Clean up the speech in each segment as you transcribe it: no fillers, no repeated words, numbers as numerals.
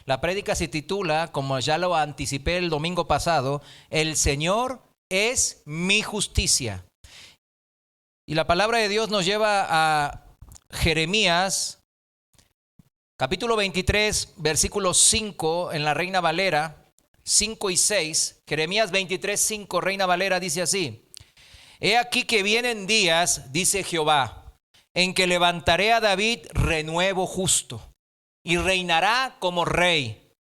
La prédica se titula, como ya lo anticipé el domingo pasado, El Señor es mi justicia. Y la palabra de Dios nos lleva a Jeremías, capítulo 23, versículo 5 en la Reina Valera, 5 y 6. Jeremías 23, 5, Reina Valera dice así: He aquí que vienen días, dice Jehová, en que levantaré a David renuevo justo, y reinará como rey,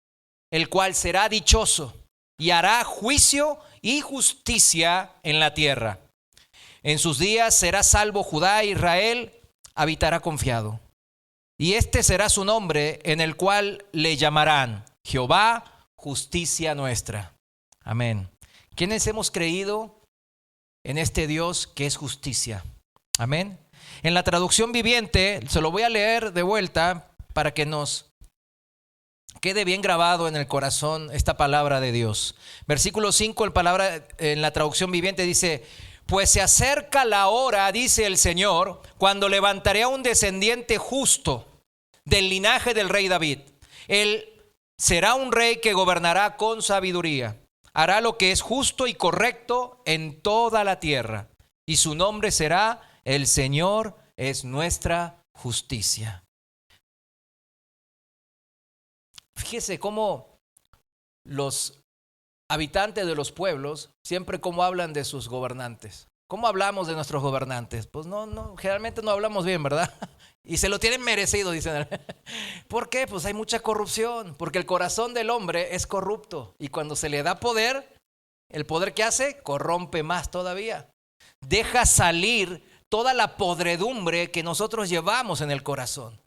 el cual será dichoso, y hará juicio y justicia en la tierra. En sus días será salvo Judá, e Israel habitará confiado. Y este será su nombre, en el cual le llamarán Jehová, justicia nuestra. Amén. ¿Quiénes hemos creído en este Dios que es justicia? Amén. En la traducción viviente, se lo voy a leer de vuelta para que nos quede bien grabado en el corazón esta palabra de Dios. Versículo 5, en la traducción viviente dice: Pues se acerca la hora, dice el Señor, cuando levantaré a un descendiente justo del linaje del rey David. Él será un rey que gobernará con sabiduría. Hará lo que es justo y correcto en toda la tierra. Y su nombre será: El Señor es nuestra justicia. Fíjese cómo los habitantes de los pueblos siempre cómo hablan de sus gobernantes. ¿Cómo hablamos de nuestros gobernantes? Pues generalmente no hablamos bien, ¿verdad? Y se lo tienen merecido, dicen. ¿Por qué? Pues hay mucha corrupción, porque el corazón del hombre es corrupto. Y cuando se le da poder, el poder que hace, corrompe más todavía. Deja salir toda la podredumbre que nosotros llevamos en el corazón.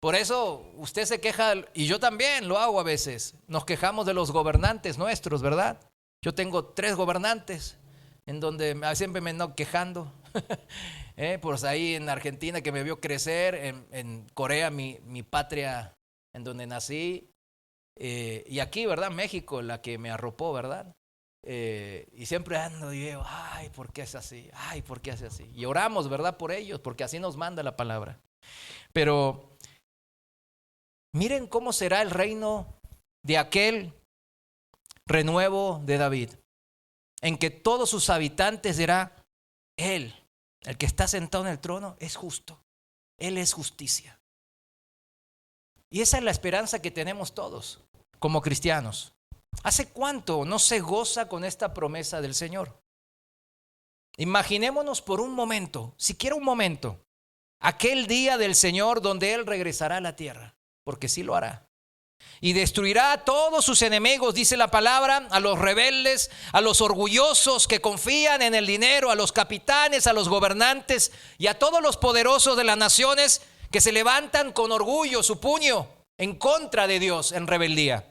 Por eso usted se queja, y yo también lo hago a veces. Nos quejamos de los gobernantes nuestros, ¿verdad? Yo tengo 3 gobernantes en donde siempre me ando quejando. Pues ahí en Argentina, que me vio crecer, en Corea, mi patria en donde nací, y aquí, ¿verdad? México, la que me arropó, ¿verdad? Y siempre ando y digo, ay, ¿por qué es así? Ay, ¿por qué hace así? Y oramos, ¿verdad? Por ellos, porque así nos manda la palabra. Pero miren cómo será el reino de aquel renuevo de David, en que todos sus habitantes será Él, el que está sentado en el trono, es justo. Él es justicia. Y esa es la esperanza que tenemos todos como cristianos. ¿Hace cuánto no se goza con esta promesa del Señor? Imaginémonos por un momento, siquiera un momento, aquel día del Señor donde Él regresará a la tierra, porque sí lo hará. Y destruirá a todos sus enemigos, dice la palabra, a los rebeldes, a los orgullosos que confían en el dinero, a los capitanes, a los gobernantes y a todos los poderosos de las naciones que se levantan con orgullo su puño en contra de Dios en rebeldía.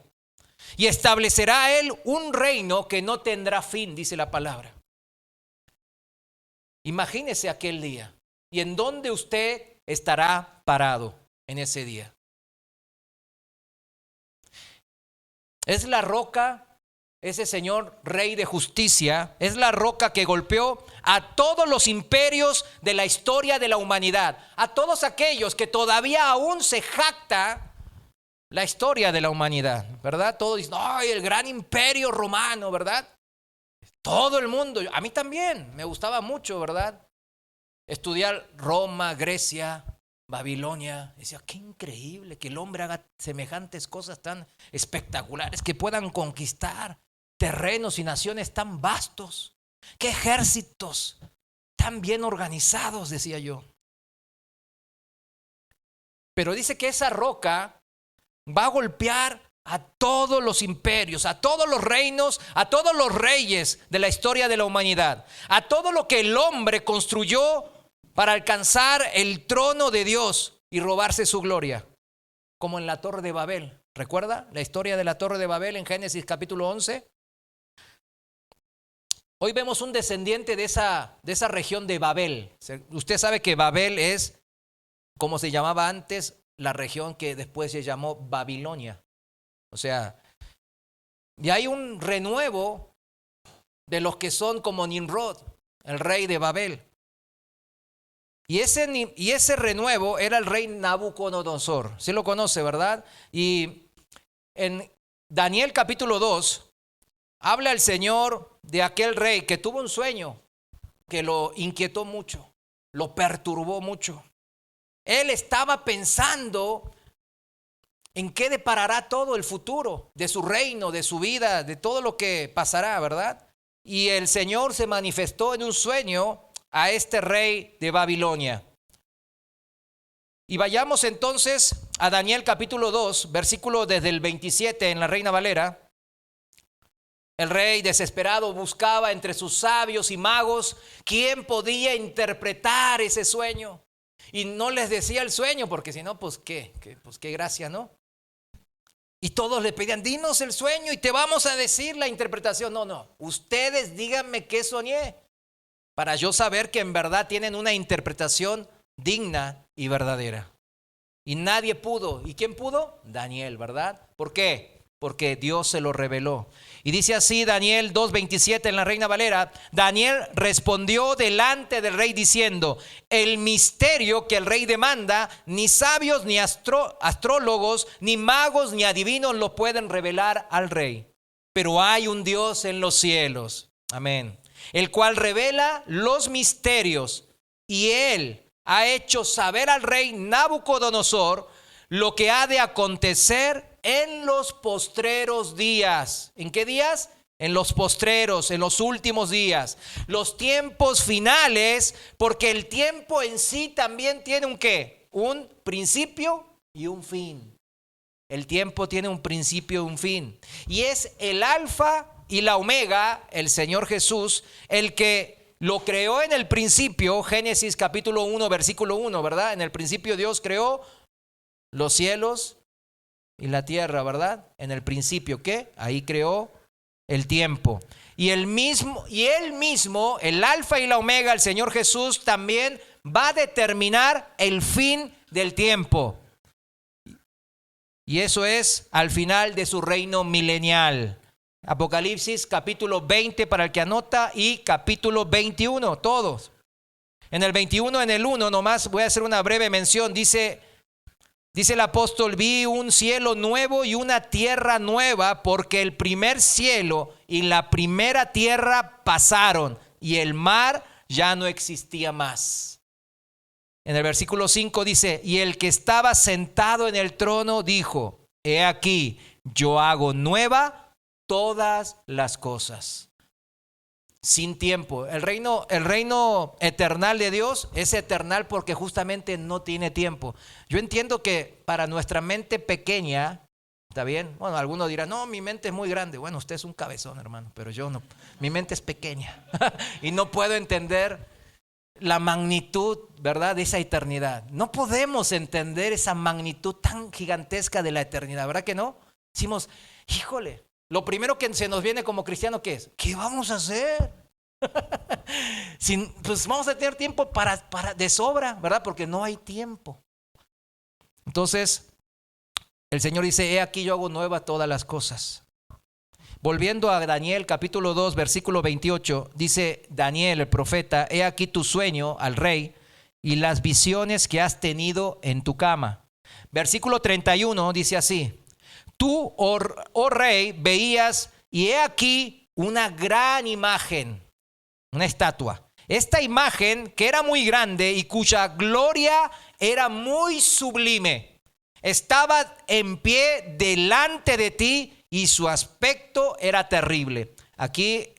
Y establecerá Él un reino que no tendrá fin, dice la palabra. Imagínese aquel día y en dónde usted estará parado en ese día. Es la roca, ese Señor Rey de justicia, es la roca que golpeó a todos los imperios de la historia de la humanidad, a todos aquellos que todavía aún se jacta la historia de la humanidad, ¿verdad? Todos dicen, ¡ay, el gran imperio romano!, ¿verdad? Todo el mundo, a mí también me gustaba mucho, ¿verdad? Estudiar Roma, Grecia, Babilonia. Decía, qué increíble que el hombre haga semejantes cosas tan espectaculares, que puedan conquistar terrenos y naciones tan vastos. Qué ejércitos tan bien organizados, decía yo. Pero dice que esa roca va a golpear a todos los imperios, a todos los reinos, a todos los reyes de la historia de la humanidad, a todo lo que el hombre construyó para alcanzar el trono de Dios y robarse su gloria, como en la Torre de Babel. ¿Recuerda la historia de la Torre de Babel en Génesis capítulo 11? Hoy vemos un descendiente de esa región de Babel. Usted sabe que Babel es, como se llamaba antes, la región que después se llamó Babilonia. O sea, y hay un renuevo de los que son como Nimrod, el rey de Babel. Y ese renuevo era el rey Nabucodonosor. Sí lo conoce, ¿verdad? Y en Daniel capítulo 2, habla el Señor de aquel rey que tuvo un sueño que lo inquietó mucho, lo perturbó mucho. Él estaba pensando en qué deparará todo el futuro de su reino, de su vida, de todo lo que pasará, ¿verdad? Y el Señor se manifestó en un sueño a este rey de Babilonia. Y vayamos entonces a Daniel capítulo 2, versículo desde el 27 en la Reina Valera. El rey desesperado buscaba entre sus sabios y magos quién podía interpretar ese sueño. Y no les decía el sueño, porque si no, pues qué gracia, ¿no? Y todos le pedían, dinos el sueño y te vamos a decir la interpretación. No, ustedes díganme qué soñé, para yo saber que en verdad tienen una interpretación digna y verdadera. Y nadie pudo. ¿Y quién pudo? Daniel, ¿verdad? ¿Por qué? Porque Dios se lo reveló. Y dice así Daniel 2:27 en la Reina Valera: Daniel respondió delante del rey diciendo, el misterio que el rey demanda, ni sabios, ni astrólogos, ni magos, ni adivinos lo pueden revelar al rey. Pero hay un Dios en los cielos, amén, el cual revela los misterios, y él ha hecho saber al rey Nabucodonosor lo que ha de acontecer en los postreros días. ¿En qué días? En los postreros, en los últimos días, los tiempos finales, porque el tiempo en sí también tiene un ¿qué? Un principio y un fin. El tiempo tiene un principio y un fin. Y es el alfa y la omega, el Señor Jesús, el que lo creó en el principio. Génesis capítulo 1, versículo 1, ¿verdad? En el principio Dios creó los cielos y la tierra, ¿verdad? En el principio, ¿qué? Ahí creó el tiempo. Y él mismo, el alfa y la omega, el Señor Jesús, también va a determinar el fin del tiempo. Y eso es al final de su reino milenial. Apocalipsis capítulo 20 para el que anota y capítulo 21, todos. En el 21, en el 1, nomás voy a hacer una breve mención. Dice el apóstol, vi un cielo nuevo y una tierra nueva, porque el primer cielo y la primera tierra pasaron y el mar ya no existía más. En el versículo 5 dice, y el que estaba sentado en el trono dijo, he aquí, yo hago nueva todas las cosas. Sin tiempo. El reino eternal de Dios es eternal porque justamente no tiene tiempo. Yo entiendo que para nuestra mente pequeña, ¿está bien? Bueno, algunos dirán, no, mi mente es muy grande. Bueno, usted es un cabezón, hermano, pero yo no. Mi mente es pequeña y no puedo entender la magnitud, ¿verdad?, de esa eternidad. No podemos entender esa magnitud tan gigantesca de la eternidad, ¿verdad que no? Decimos, híjole. Lo primero que se nos viene como cristiano, ¿qué es? ¿Qué vamos a hacer? Pues vamos a tener tiempo para de sobra, ¿verdad? Porque no hay tiempo. Entonces, el Señor dice, he aquí yo hago nuevas todas las cosas. Volviendo a Daniel capítulo 2, versículo 28, dice Daniel, el profeta, he aquí tu sueño al rey y las visiones que has tenido en tu cama. Versículo 31 dice así. Tú, oh rey, veías y he aquí una gran imagen, una estatua. Esta imagen que era muy grande y cuya gloria era muy sublime, estaba en pie delante de ti y su aspecto era terrible. Aquí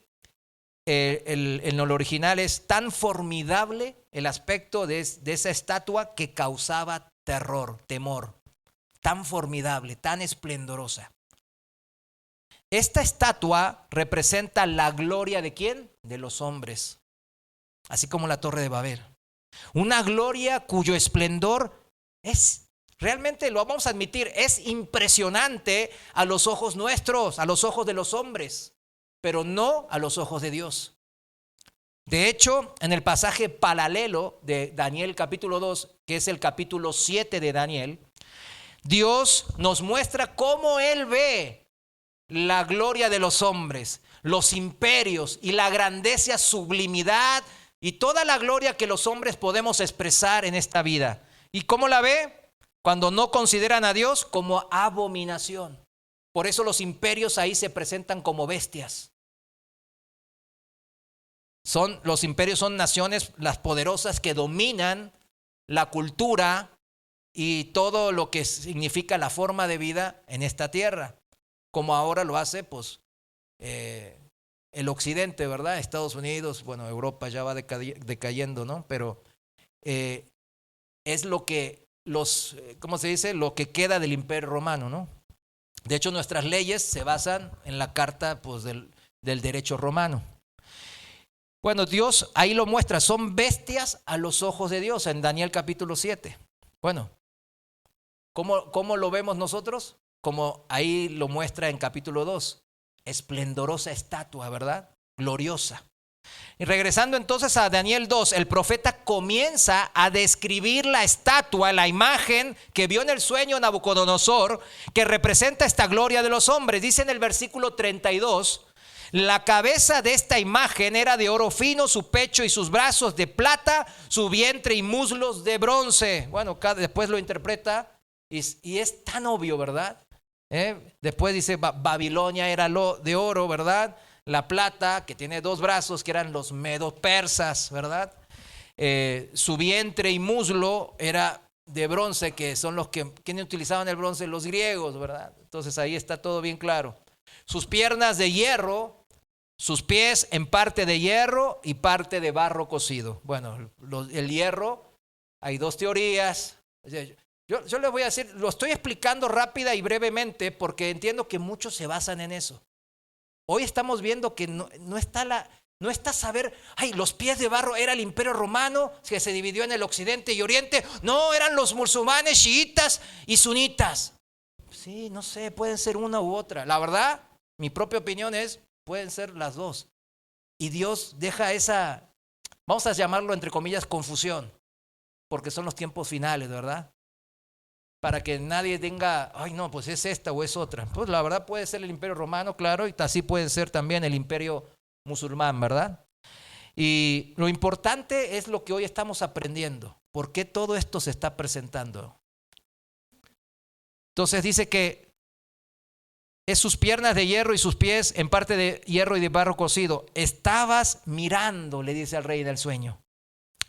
en el original es tan formidable el aspecto de esa estatua que causaba terror, temor. Tan formidable, tan esplendorosa. Esta estatua representa la gloria ¿de quién? De los hombres, así como la Torre de Babel. Una gloria cuyo esplendor es, realmente lo vamos a admitir, es impresionante a los ojos nuestros, a los ojos de los hombres, pero no a los ojos de Dios. De hecho, en el pasaje paralelo de Daniel capítulo 2, que es el capítulo 7 de Daniel, Dios nos muestra cómo Él ve la gloria de los hombres, los imperios y la grandeza, sublimidad y toda la gloria que los hombres podemos expresar en esta vida. ¿Y cómo la ve? Cuando no consideran a Dios como abominación. Por eso los imperios ahí se presentan como bestias. Los imperios son naciones, las poderosas, que dominan la cultura y todo lo que significa la forma de vida en esta tierra, como ahora lo hace pues el occidente, ¿verdad? Estados Unidos, bueno, Europa ya va decayendo, ¿no? Pero es lo que ¿cómo se dice? Lo que queda del imperio romano, ¿no? De hecho, nuestras leyes se basan en la carta pues, del derecho romano. Bueno, Dios ahí lo muestra, son bestias a los ojos de Dios, en Daniel capítulo 7. Bueno, ¿cómo lo vemos nosotros? Como ahí lo muestra en capítulo 2, esplendorosa estatua, ¿verdad? Gloriosa. Y regresando entonces a Daniel 2, el profeta comienza a describir la estatua, la imagen que vio en el sueño Nabucodonosor, que representa esta gloria de los hombres. Dice en el versículo 32, la cabeza de esta imagen era de oro fino, su pecho y sus brazos de plata, su vientre y muslos de bronce. Bueno, después lo interpreta y es tan obvio, ¿verdad? Después dice Babilonia era de oro, ¿verdad? La plata, que tiene 2 brazos, que eran los medos persas, ¿verdad? Su vientre y muslo era de bronce, que son los que quienes utilizaban el bronce, los griegos, ¿verdad? Entonces ahí está todo bien claro. Sus piernas de hierro, sus pies en parte de hierro y parte de barro cocido. Bueno, el hierro, hay 2 teorías. Yo les voy a decir, lo estoy explicando rápida y brevemente porque entiendo que muchos se basan en eso. Hoy estamos viendo que no está saber, los pies de barro era el imperio romano que se dividió en el occidente y oriente. No, eran los musulmanes, chiitas y sunitas. Sí, no sé, pueden ser una u otra. La verdad, mi propia opinión es, pueden ser las 2. Y Dios deja esa, vamos a llamarlo entre comillas, confusión, porque son los tiempos finales, ¿verdad? Para que nadie tenga, no, pues es esta o es otra. Pues la verdad puede ser el imperio romano, claro, y así puede ser también el imperio musulmán, ¿verdad? Y lo importante es lo que hoy estamos aprendiendo. ¿Por qué todo esto se está presentando? Entonces dice que es sus piernas de hierro y sus pies en parte de hierro y de barro cocido. Estabas mirando, le dice al rey en el sueño,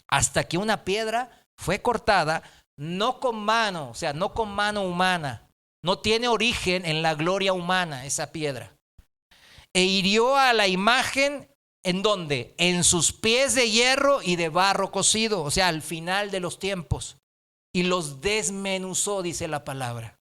hasta que una piedra fue cortada, no con mano, o sea, no con mano humana. No tiene origen en la gloria humana esa piedra. E hirió a la imagen, ¿en dónde? En sus pies de hierro y de barro cocido, o sea, al final de los tiempos. Y los desmenuzó, dice la palabra.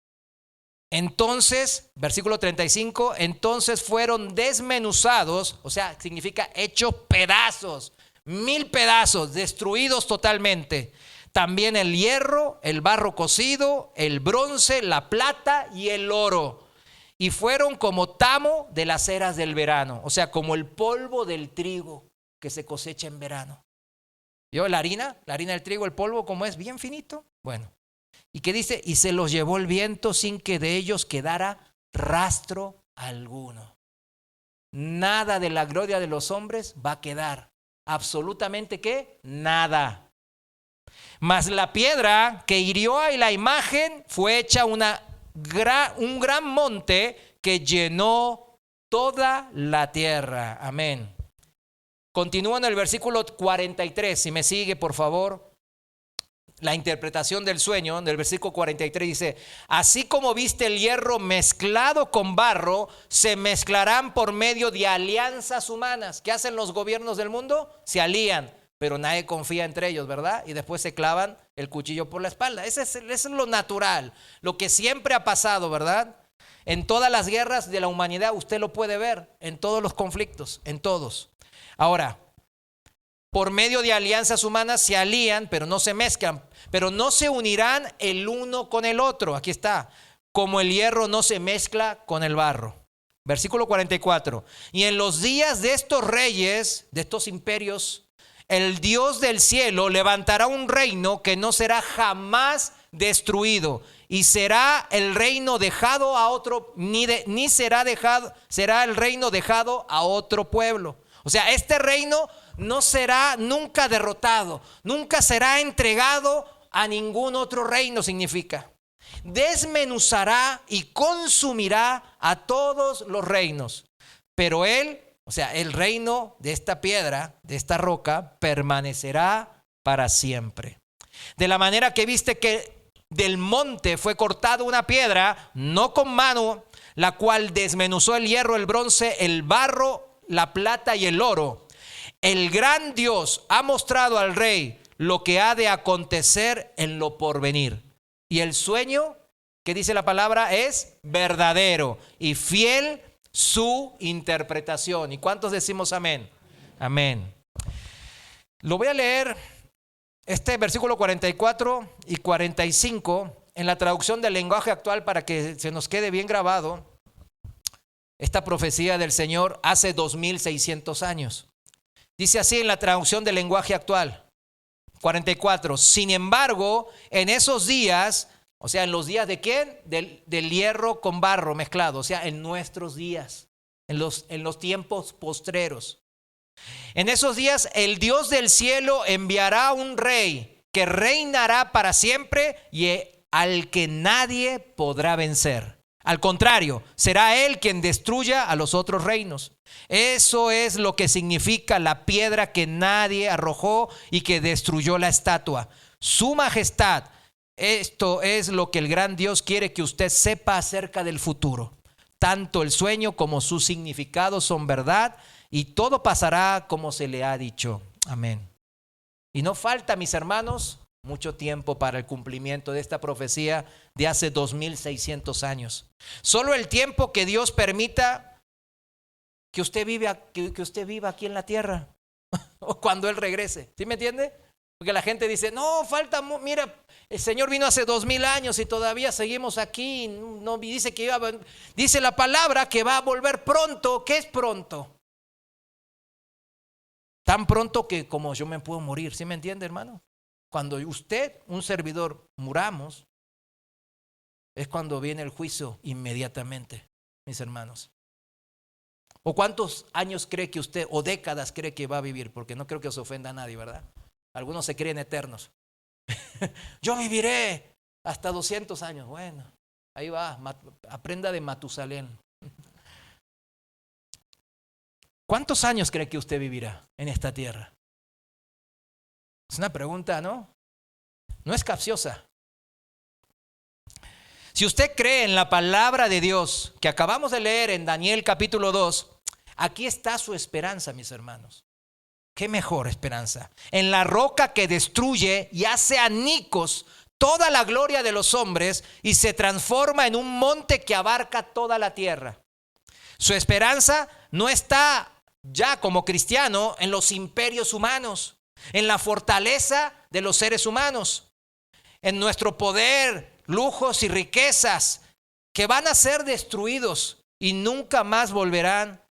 Entonces, versículo 35, entonces fueron desmenuzados, o sea, significa hechos pedazos, 1000 pedazos, destruidos totalmente. También el hierro, el barro cocido, el bronce, la plata y el oro. Y fueron como tamo de las eras del verano, o sea, como el polvo del trigo que se cosecha en verano. ¿Vio la harina del trigo, el polvo, como es bien finito? Bueno. ¿Y qué dice? Y se los llevó el viento sin que de ellos quedara rastro alguno. Nada de la gloria de los hombres va a quedar. Absolutamente, ¿qué? Nada. Mas la piedra que hirió a la imagen fue hecha un gran monte que llenó toda la tierra. Amén. Continúa en el versículo 43, si me sigue por favor. La interpretación del sueño, del versículo 43 dice, así como viste el hierro mezclado con barro, se mezclarán por medio de alianzas humanas. ¿Qué hacen los gobiernos del mundo? Se alían, pero nadie confía entre ellos, ¿verdad? Y después se clavan el cuchillo por la espalda. Eso es lo natural, lo que siempre ha pasado, ¿verdad? En todas las guerras de la humanidad usted lo puede ver, en todos los conflictos, en todos. Ahora, por medio de alianzas humanas se alían, pero no se mezclan, pero no se unirán el uno con el otro. Aquí está, como el hierro no se mezcla con el barro. Versículo 44. Y en los días de estos reyes, de estos imperios, el Dios del cielo levantará un reino que no será jamás destruido, y será el reino dejado a otro, será el reino dejado a otro pueblo. O sea, este reino no será nunca derrotado, nunca será entregado a ningún otro reino, significa. desmenuzará y consumirá a todos los reinos. Pero él, o sea, el reino de esta piedra, de esta roca, permanecerá para siempre. De la manera que viste que del monte fue cortada una piedra, no con mano, la cual desmenuzó el hierro, el bronce, el barro, la plata y el oro. El gran Dios ha mostrado al rey lo que ha de acontecer en lo porvenir. Y el sueño, que dice la palabra, es verdadero y fiel su interpretación. ¿Y cuántos decimos amén? Amén. Lo voy a leer, este versículo 44 y 45, en la traducción del lenguaje actual para que se nos quede bien grabado. Esta profecía del Señor hace 2600 años. Dice así en la traducción del lenguaje actual, 44. Sin embargo, en esos días, o sea, en los días de ¿quién? Del hierro con barro mezclado, o sea, en nuestros días, en los tiempos postreros. En esos días, el Dios del cielo enviará un rey que reinará para siempre y al que nadie podrá vencer. Al contrario, será él quien destruya a los otros reinos. Eso es lo que significa la piedra que nadie arrojó y que destruyó la estatua. Su majestad. Esto es lo que el gran Dios quiere que usted sepa acerca del futuro. Tanto el sueño como su significado son verdad y todo pasará como se le ha dicho. Amén. Y no falta, mis hermanos, mucho tiempo para el cumplimiento de esta profecía de hace 2600 años. Solo el tiempo que Dios permita que usted viva aquí en la tierra o cuando Él regrese. ¿Sí me entiende? Porque la gente dice, no, falta, mira, el Señor vino hace 2000 años y todavía seguimos aquí. No, dice la palabra que va a volver pronto. ¿Qué es pronto? Tan pronto que como yo me puedo morir. ¿Sí me entiende, hermano? Cuando usted, un servidor, muramos, es cuando viene el juicio inmediatamente, mis hermanos. ¿O cuántos años cree que usted, o décadas cree que va a vivir? Porque no creo que os ofenda a nadie, ¿verdad? Algunos se creen eternos. Yo viviré hasta 200 años. Bueno, ahí va, aprenda de Matusalén. ¿Cuántos años cree que usted vivirá en esta tierra? Es una pregunta, ¿no? No es capciosa. Si usted cree en la palabra de Dios que acabamos de leer en Daniel capítulo 2, aquí está su esperanza, mis hermanos. ¿Qué mejor esperanza? En la roca que destruye y hace añicos toda la gloria de los hombres y se transforma en un monte que abarca toda la tierra. Su esperanza no está ya como cristiano en los imperios humanos, en la fortaleza de los seres humanos, en nuestro poder, lujos y riquezas que van a ser destruidos y nunca más volverán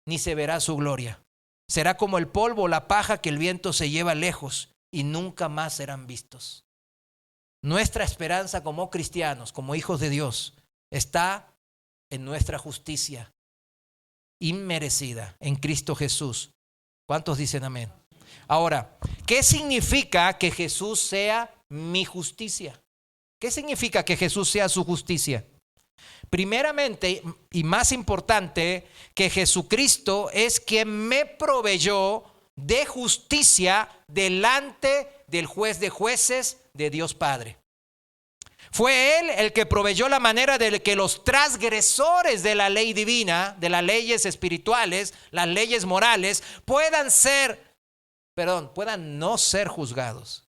ni se verá su gloria. Será como el polvo o la paja que el viento se lleva lejos y nunca más serán vistos. Nuestra esperanza como cristianos, como hijos de Dios, está en nuestra justicia inmerecida en Cristo Jesús. ¿Cuántos dicen amén? Ahora, ¿qué significa que Jesús sea mi justicia? ¿Qué significa que Jesús sea su justicia? Primeramente y más importante, que Jesucristo es quien me proveyó de justicia delante del juez de jueces, de Dios Padre. Fue Él el que proveyó la manera de que los transgresores de la ley divina, de las leyes espirituales, las leyes morales, puedan no ser juzgados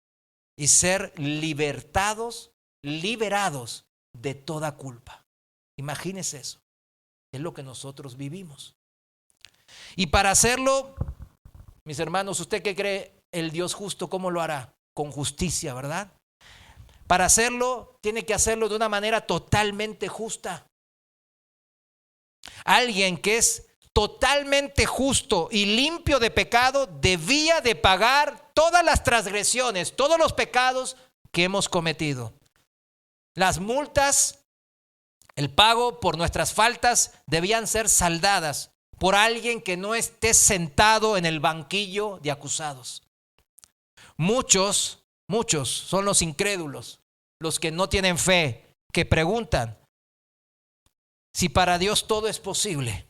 y ser liberados de toda culpa. Imagínense eso. Es lo que nosotros vivimos. Y para hacerlo, mis hermanos, ¿usted qué cree? El Dios justo, ¿cómo lo hará? Con justicia, ¿verdad? Para hacerlo, tiene que hacerlo de una manera totalmente justa. Alguien que es totalmente justo y limpio de pecado debía de pagar todas las transgresiones, todos los pecados que hemos cometido. Las multas, el pago por nuestras faltas debían ser saldadas por alguien que no esté sentado en el banquillo de acusados. Muchos son los incrédulos, los que no tienen fe, que preguntan, si para Dios todo es posible,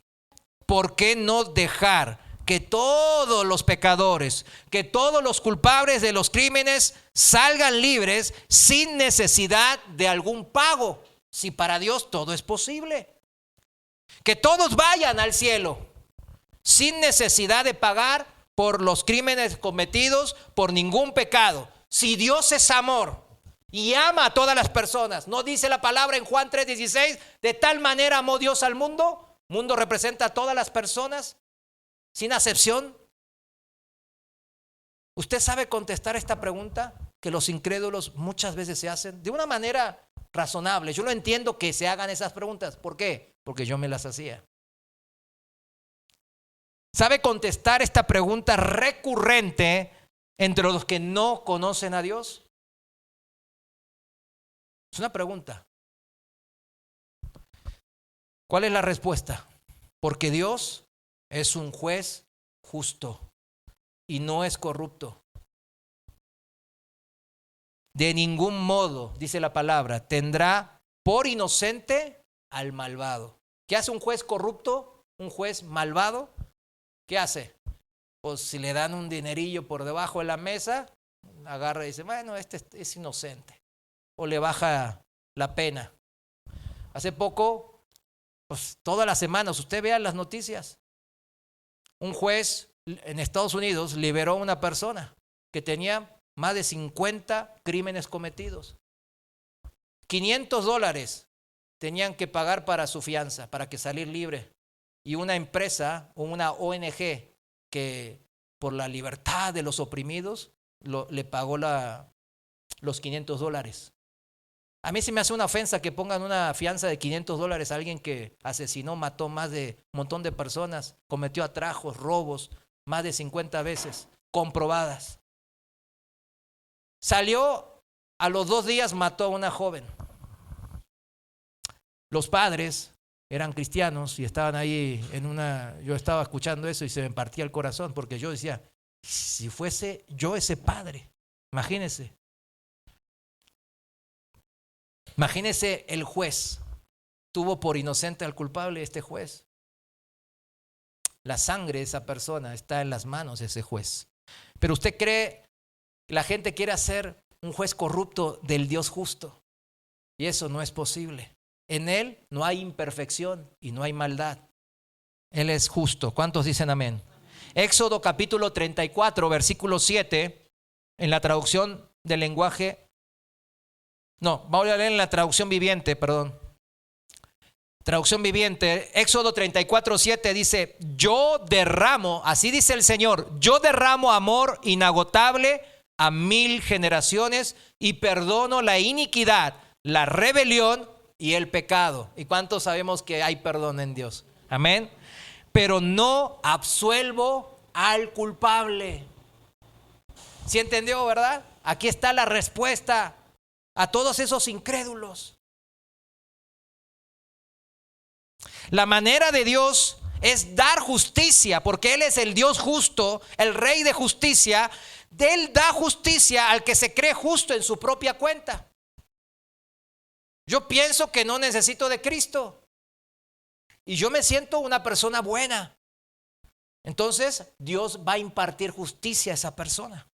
¿por qué no dejar que todos los pecadores, que todos los culpables de los crímenes salgan libres sin necesidad de algún pago? Si para Dios todo es posible. Que todos vayan al cielo sin necesidad de pagar por los crímenes cometidos, por ningún pecado. Si Dios es amor y ama a todas las personas, ¿no dice la palabra en Juan 3:16? De tal manera amó Dios al mundo. Mundo representa a todas las personas, sin acepción. ¿Usted sabe contestar esta pregunta que los incrédulos muchas veces se hacen? De una manera razonable. Yo lo entiendo que se hagan esas preguntas. ¿Por qué? Porque yo me las hacía. ¿Sabe contestar esta pregunta recurrente entre los que no conocen a Dios? Es una pregunta. ¿Cuál es la respuesta? Porque Dios es un juez justo y no es corrupto. De ningún modo, dice la palabra, tendrá por inocente al malvado. ¿Qué hace un juez corrupto? Un juez malvado. ¿Qué hace? Pues si le dan un dinerillo por debajo de la mesa, agarra y dice, bueno, este es inocente. O le baja la pena. Hace poco, pues todas las semanas, usted vea las noticias. Un juez en Estados Unidos liberó a una persona que tenía más de 50 crímenes cometidos. $500 tenían que pagar para su fianza, para que salir libre. Y una empresa o una ONG que por la libertad de los oprimidos le pagó los $500. A mí se me hace una ofensa que pongan una fianza de $500 a alguien que asesinó, mató más de un montón de personas, cometió atracos, robos, más de 50 veces, comprobadas. Salió, a los 2 días mató a una joven. Los padres eran cristianos y estaban ahí yo estaba escuchando eso y se me partía el corazón porque yo decía, si fuese yo ese padre, imagínense el juez, tuvo por inocente al culpable este juez. La sangre de esa persona está en las manos de ese juez. Pero usted cree, la gente quiere hacer un juez corrupto del Dios justo y eso no es posible. En Él no hay imperfección y no hay maldad. Él es justo. ¿Cuántos dicen amén? Éxodo capítulo 34, versículo 7, en la traducción del lenguaje. No, vamos a leer en la traducción viviente, perdón. Traducción viviente, Éxodo 34, 7 dice, yo derramo, así dice el Señor, yo derramo amor inagotable a 1000 generaciones y perdono la iniquidad, la rebelión y el pecado. ¿Y cuántos sabemos que hay perdón en Dios? Amén. Pero no absuelvo al culpable. ¿Sí entendió, verdad? Aquí está la respuesta a todos esos incrédulos. La manera de Dios es dar justicia, porque Él es el Dios justo, el Rey de justicia. Él da justicia al que se cree justo en su propia cuenta. Yo pienso que no necesito de Cristo y yo me siento una persona buena. Entonces Dios va a impartir justicia a esa persona.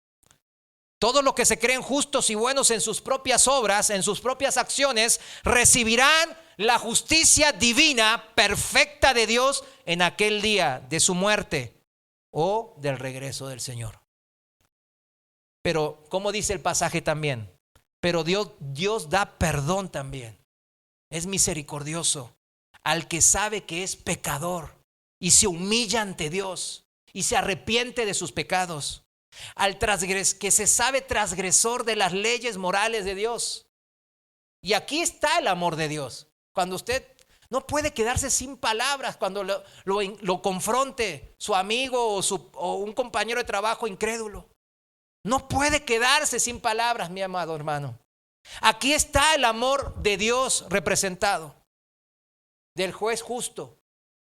Todos los que se creen justos y buenos en sus propias obras, en sus propias acciones, recibirán la justicia divina perfecta de Dios en aquel día de su muerte o del regreso del Señor. Pero, como dice el pasaje también, pero Dios da perdón también. Es misericordioso al que sabe que es pecador y se humilla ante Dios y se arrepiente de sus pecados. Al que se sabe transgresor de las leyes morales de Dios. Y aquí está el amor de Dios. Cuando usted no puede quedarse sin palabras cuando lo confronte su amigo o un compañero de trabajo incrédulo. No puede quedarse sin palabras, mi amado hermano. Aquí está el amor de Dios representado, del juez justo,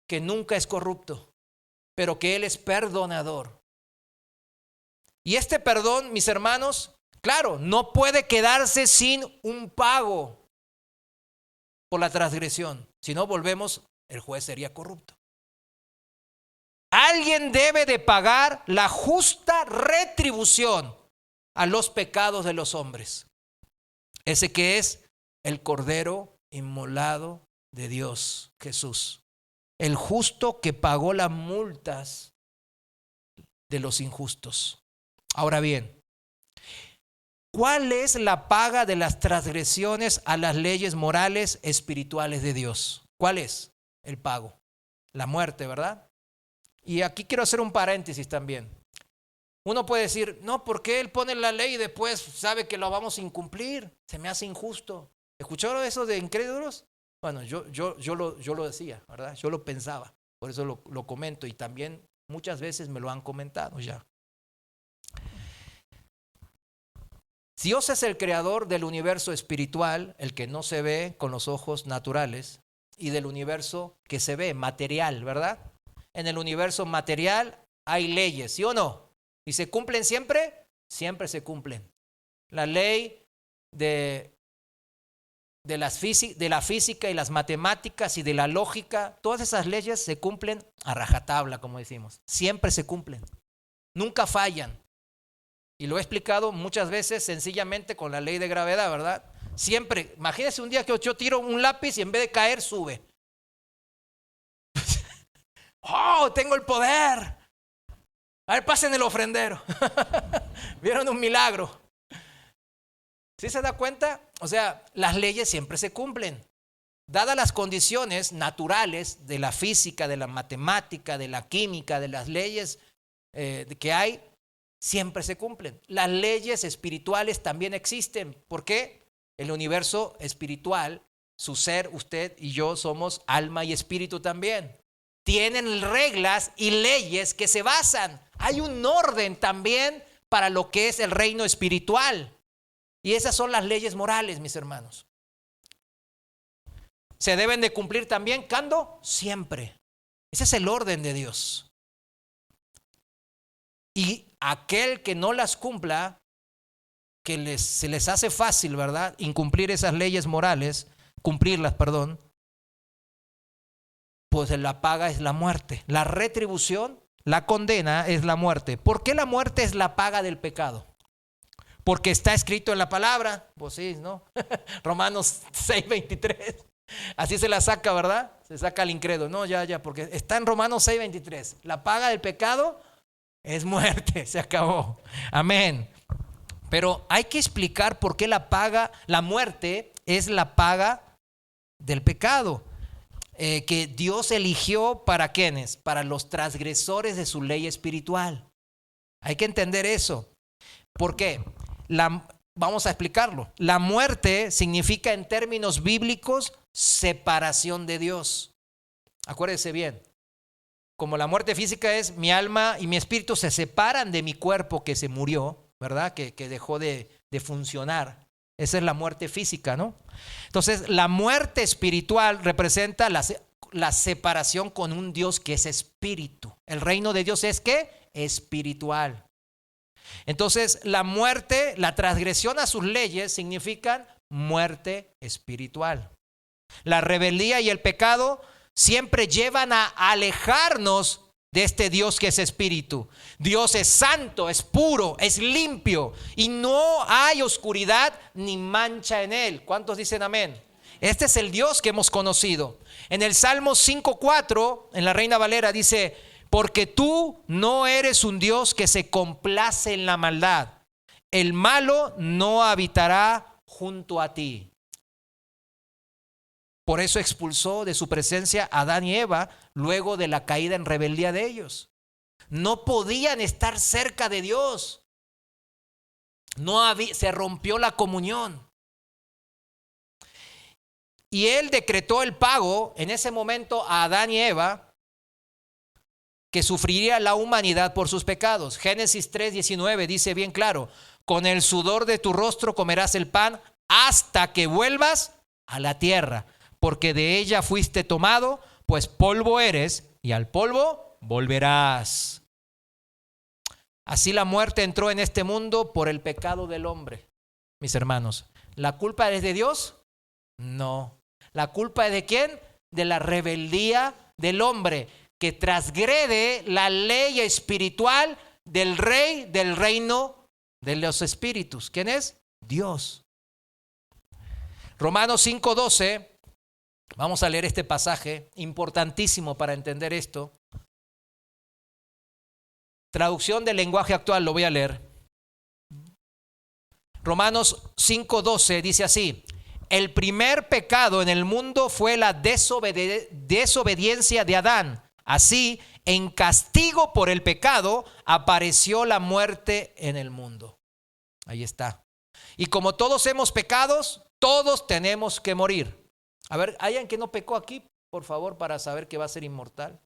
que nunca es corrupto, pero que Él es perdonador. Y este perdón, mis hermanos, claro, no puede quedarse sin un pago. por la transgresión. Si no volvemos, el juez sería corrupto. Alguien debe de pagar la justa retribución a los pecados de los hombres. Ese que es el Cordero inmolado de Dios, Jesús. El justo que pagó las multas de los injustos. Ahora bien, ¿cuál es la paga de las transgresiones a las leyes morales espirituales de Dios? ¿Cuál es el pago? La muerte, ¿verdad? Y aquí quiero hacer un paréntesis también. Uno puede decir, no, ¿por qué Él pone la ley y después sabe que lo vamos a incumplir? Se me hace injusto. ¿Escucharon eso de incrédulos? Bueno, yo lo decía, ¿verdad? Yo lo pensaba, por eso lo comento y también muchas veces me lo han comentado ya. Dios es el creador del universo espiritual, el que no se ve con los ojos naturales, y del universo que se ve, material, ¿verdad? En el universo material hay leyes, ¿sí o no? ¿Y se cumplen siempre? Siempre se cumplen. La ley de la física y las matemáticas y de la lógica, todas esas leyes se cumplen a rajatabla, como decimos. Siempre se cumplen. Nunca fallan. Y lo he explicado muchas veces sencillamente con la ley de gravedad, ¿verdad? Siempre, imagínense un día que yo tiro un lápiz y en vez de caer, sube. ¡Oh, tengo el poder! A ver, pasen el ofrendero. ¿Vieron un milagro? ¿Sí se da cuenta? O sea, las leyes siempre se cumplen. Dadas las condiciones naturales de la física, de la matemática, de la química, de las leyes que hay, siempre se cumplen. Las leyes espirituales también existen. ¿Por qué? El universo espiritual, su ser, usted y yo somos alma y espíritu también. Tienen reglas y leyes que se basan. Hay un orden también para lo que es el reino espiritual. Y esas son las leyes morales, mis hermanos. Se deben de cumplir también, ¿cuándo? Siempre. Ese es el orden de Dios. Y aquel que no las cumpla, que se les hace fácil, ¿verdad? Incumplir esas leyes morales, cumplirlas, perdón, pues la paga es la muerte. La retribución, la condena es la muerte. ¿Por qué la muerte es la paga del pecado? Porque está escrito en la palabra. Pues sí, ¿no? Romanos 6:23. Así se la saca, ¿verdad? Se saca al incrédulo. No, ya, porque está en Romanos 6:23. La paga del pecado es muerte. Se acabó. Amén. Pero hay que explicar por qué la muerte es la paga del pecado. Que Dios eligió para ¿quiénes? Para los transgresores de su ley espiritual. Hay que entender eso. ¿Por qué? Vamos a explicarlo. La muerte significa en términos bíblicos separación de Dios. Acuérdense bien. Como la muerte física es mi alma y mi espíritu se separan de mi cuerpo que se murió, ¿verdad? Que dejó de funcionar. Esa es la muerte física, ¿no? Entonces, la muerte espiritual representa la separación con un Dios que es espíritu. El reino de Dios es ¿qué? Espiritual. Entonces, la muerte, la transgresión a sus leyes significan muerte espiritual. La rebeldía y el pecado siempre llevan a alejarnos de este Dios que es espíritu. Dios es santo, es puro, es limpio y no hay oscuridad ni mancha en él. ¿Cuántos dicen amén? Este es el Dios que hemos conocido. En el Salmo 5:4, en la Reina Valera dice: porque tú no eres un Dios que se complace en la maldad. El malo no habitará junto a ti. Por eso expulsó de su presencia a Adán y Eva luego de la caída en rebeldía de ellos. No podían estar cerca de Dios. Se rompió la comunión. Y él decretó el pago en ese momento a Adán y Eva, que sufriría la humanidad por sus pecados. Génesis 3:19 dice bien claro: con el sudor de tu rostro comerás el pan hasta que vuelvas a la tierra, porque de ella fuiste tomado, pues polvo eres y al polvo volverás. Así la muerte entró en este mundo por el pecado del hombre. Mis hermanos, ¿la culpa es de Dios? No. ¿La culpa es de quién? De la rebeldía del hombre, que transgrede la ley espiritual del rey del reino de los espíritus. ¿Quién es? Dios. Romanos 5:12. Vamos a leer este pasaje, importantísimo para entender esto. Traducción del lenguaje actual, lo voy a leer. Romanos 5:12 dice así: el primer pecado en el mundo fue la desobediencia de Adán. Así, en castigo por el pecado, apareció la muerte en el mundo. Ahí está. Y como todos hemos pecado, todos tenemos que morir. A ver, ¿hay alguien que no pecó aquí, por favor, para saber que va a ser inmortal?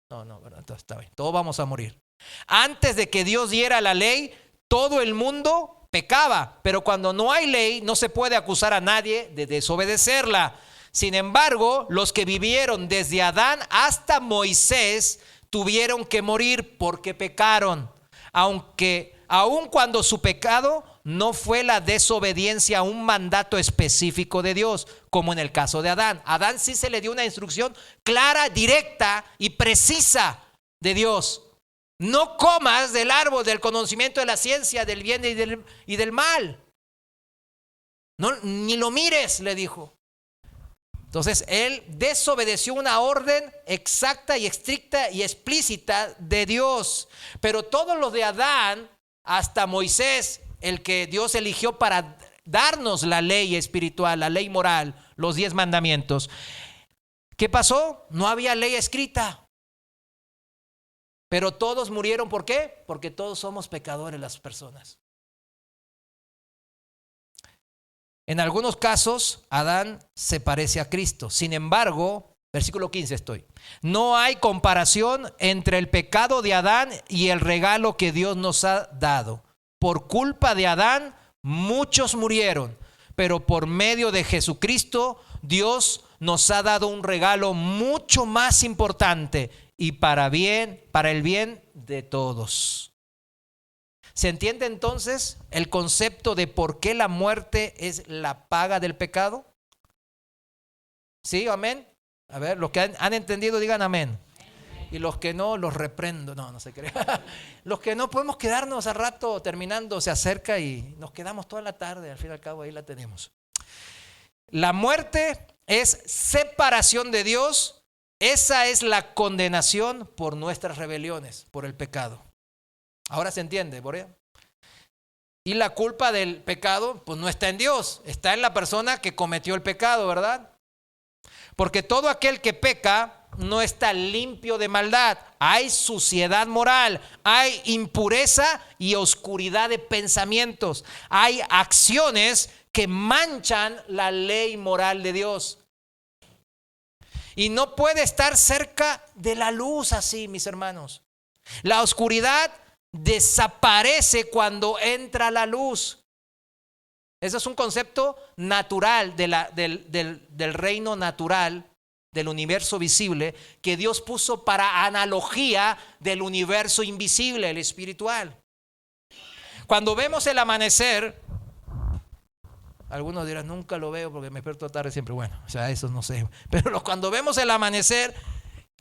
No, ¿verdad? Entonces está bien. Todos vamos a morir. Antes de que Dios diera la ley, todo el mundo pecaba, pero cuando no hay ley, no se puede acusar a nadie de desobedecerla. Sin embargo, los que vivieron desde Adán hasta Moisés tuvieron que morir porque pecaron, aun cuando su pecado no fue la desobediencia a un mandato específico de Dios, como en el caso de Adán. A Adán sí se le dio una instrucción clara, directa y precisa de Dios. No comas del árbol del conocimiento de la ciencia, del bien y del mal. No, ni lo mires, le dijo. Entonces él desobedeció una orden exacta y estricta y explícita de Dios. Pero todos los de Adán hasta Moisés, el que Dios eligió para darnos la ley espiritual, la ley moral, los 10 mandamientos. ¿Qué pasó? No había ley escrita. Pero todos murieron, ¿por qué? Porque todos somos pecadores las personas. En algunos casos, Adán se parece a Cristo. Sin embargo, versículo 15 estoy. No hay comparación entre el pecado de Adán y el regalo que Dios nos ha dado. Por culpa de Adán, muchos murieron, pero por medio de Jesucristo, Dios nos ha dado un regalo mucho más importante y para el bien de todos. ¿Se entiende entonces el concepto de por qué la muerte es la paga del pecado? ¿Sí? ¿Amén? A ver, los que han entendido digan amén. Y los que no, los reprendo. No se crea. Los que no, podemos quedarnos al rato terminando, se acerca y nos quedamos toda la tarde. Al fin y al cabo ahí la tenemos. La muerte es separación de Dios. Esa es la condenación por nuestras rebeliones, por el pecado. Ahora se entiende, Borea. Y la culpa del pecado, pues no está en Dios, está en la persona que cometió el pecado, ¿verdad? Porque todo aquel que peca no está limpio de maldad. Hay suciedad moral, hay impureza y oscuridad de pensamientos. Hay acciones que manchan la ley moral de Dios. Y no puede estar cerca de la luz así, mis hermanos. La oscuridad desaparece cuando entra la luz. Ese es un concepto natural del reino natural, del universo visible, que Dios puso para analogía del universo invisible, el espiritual. Cuando vemos el amanecer, algunos dirán, nunca lo veo porque me despierto tarde siempre. Bueno, o sea, eso no sé. Pero cuando vemos el amanecer,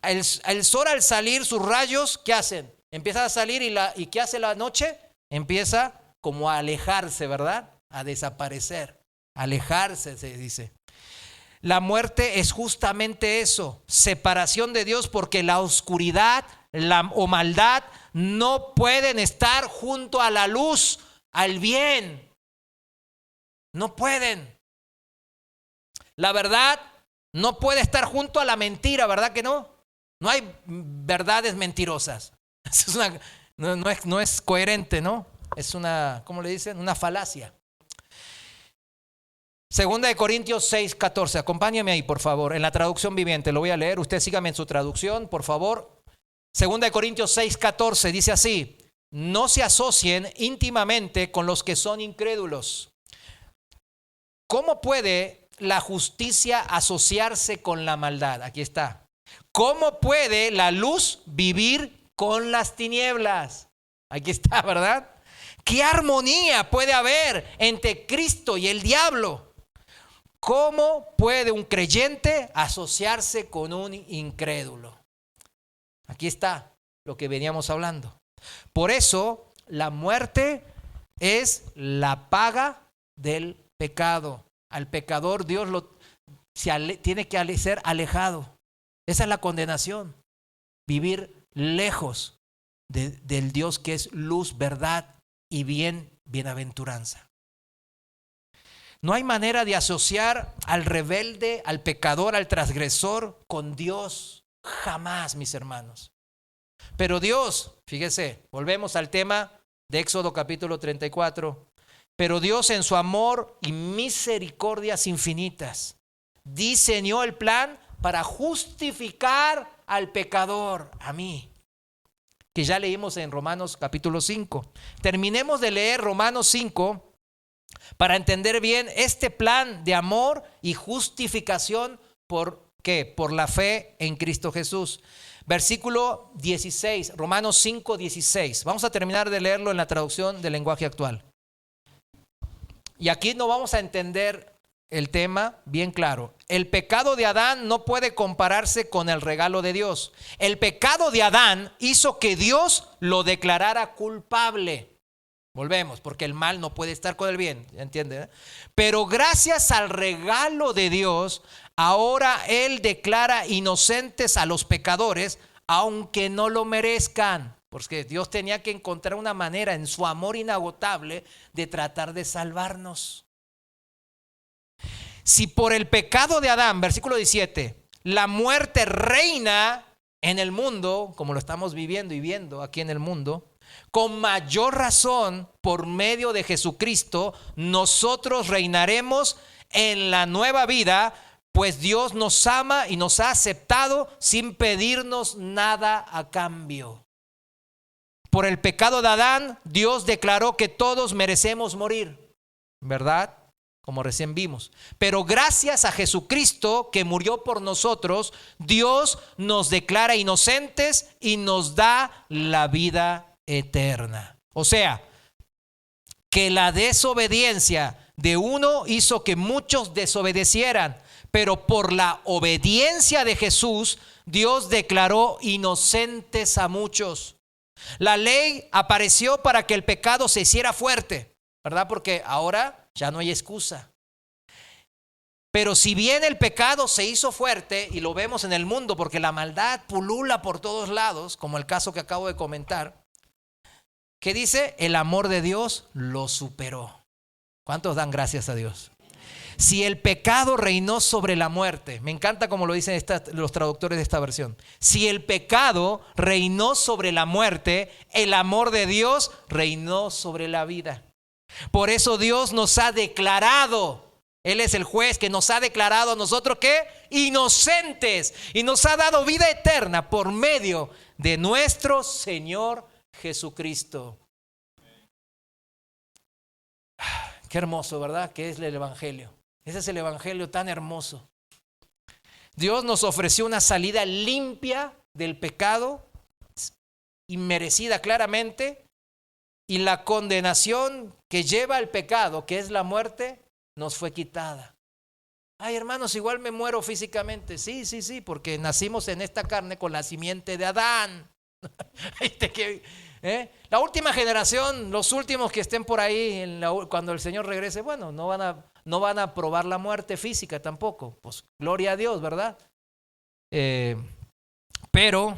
el sol al salir, sus rayos, ¿qué hacen? Empieza a salir y ¿qué hace la noche? Empieza como a alejarse, ¿verdad? A desaparecer. Alejarse, se dice. La muerte es justamente eso, separación de Dios, porque la oscuridad o maldad no pueden estar junto a la luz, al bien. No pueden. La verdad no puede estar junto a la mentira, ¿verdad que no? No hay verdades mentirosas. No es coherente, ¿no? Es una, ¿cómo le dicen? Una falacia. Segunda de Corintios 6:14. Acompáñame ahí, por favor, en la traducción viviente. Lo voy a leer. Usted sígame en su traducción, por favor. Segunda de Corintios 6:14 dice así: no se asocien íntimamente con los que son incrédulos. ¿Cómo puede la justicia asociarse con la maldad? Aquí está. ¿Cómo puede la luz vivir con las tinieblas? Aquí está, ¿verdad? ¿Qué armonía puede haber entre Cristo y el diablo? ¿Cómo puede un creyente asociarse con un incrédulo? Aquí está lo que veníamos hablando. Por eso la muerte es la paga del pecado. Al pecador Dios tiene que ser alejado. Esa es la condenación. Vivir lejos del Dios que es luz, verdad y bienaventuranza. No hay manera de asociar al rebelde, al pecador, al transgresor con Dios. Jamás, mis hermanos. Pero Dios, fíjese, volvemos al tema de Éxodo capítulo 34. Pero Dios en su amor y misericordias infinitas diseñó el plan para justificar al pecador, a mí, que ya leímos en Romanos capítulo 5. Terminemos de leer Romanos 5 para entender bien este plan de amor y justificación. ¿Por qué? Por la fe en Cristo Jesús. Versículo 16, Romanos 5, 16. Vamos a terminar de leerlo en la traducción del lenguaje actual. Y aquí no vamos a entender el tema bien claro. El pecado de Adán no puede compararse con el regalo de Dios. El pecado de Adán hizo que Dios lo declarara culpable. Volvemos, porque el mal no puede estar con el bien, ¿entiende? Pero gracias al regalo de Dios, ahora Él declara inocentes a los pecadores, aunque no lo merezcan. Porque Dios tenía que encontrar una manera en su amor inagotable de tratar de salvarnos. Si por el pecado de Adán, versículo 17, la muerte reina en el mundo, como lo estamos viviendo y viendo aquí en el mundo, con mayor razón, por medio de Jesucristo, nosotros reinaremos en la nueva vida, pues Dios nos ama y nos ha aceptado sin pedirnos nada a cambio. Por el pecado de Adán, Dios declaró que todos merecemos morir, ¿verdad? Como recién vimos. Pero gracias a Jesucristo que murió por nosotros, Dios nos declara inocentes y nos da la vida eterna. O sea, que la desobediencia de uno hizo que muchos desobedecieran, pero por la obediencia de Jesús, Dios declaró inocentes a muchos. La ley apareció para que el pecado se hiciera fuerte, ¿verdad? Porque ahora ya no hay excusa. Pero si bien el pecado se hizo fuerte, y lo vemos en el mundo porque la maldad pulula por todos lados, como el caso que acabo de comentar, ¿qué dice? El amor de Dios lo superó. ¿Cuántos dan gracias a Dios? Si el pecado reinó sobre la muerte, me encanta como lo dicen los traductores de esta versión. Si el pecado reinó sobre la muerte, el amor de Dios reinó sobre la vida. Por eso Dios nos ha declarado, Él es el juez que nos ha declarado a nosotros que inocentes, y nos ha dado vida eterna por medio de nuestro Señor Jesucristo. Qué hermoso, ¿verdad? Que es el Evangelio. Ese es el Evangelio tan hermoso. Dios nos ofreció una salida limpia del pecado, inmerecida claramente, y la condenación que lleva el pecado, que es la muerte, nos fue quitada. Ay, hermanos, igual me muero físicamente. Sí, porque nacimos en esta carne con la simiente de Adán. La última generación, los últimos que estén por ahí, cuando el Señor regrese, bueno, no van a probar la muerte física tampoco. Pues gloria a Dios, ¿verdad? Pero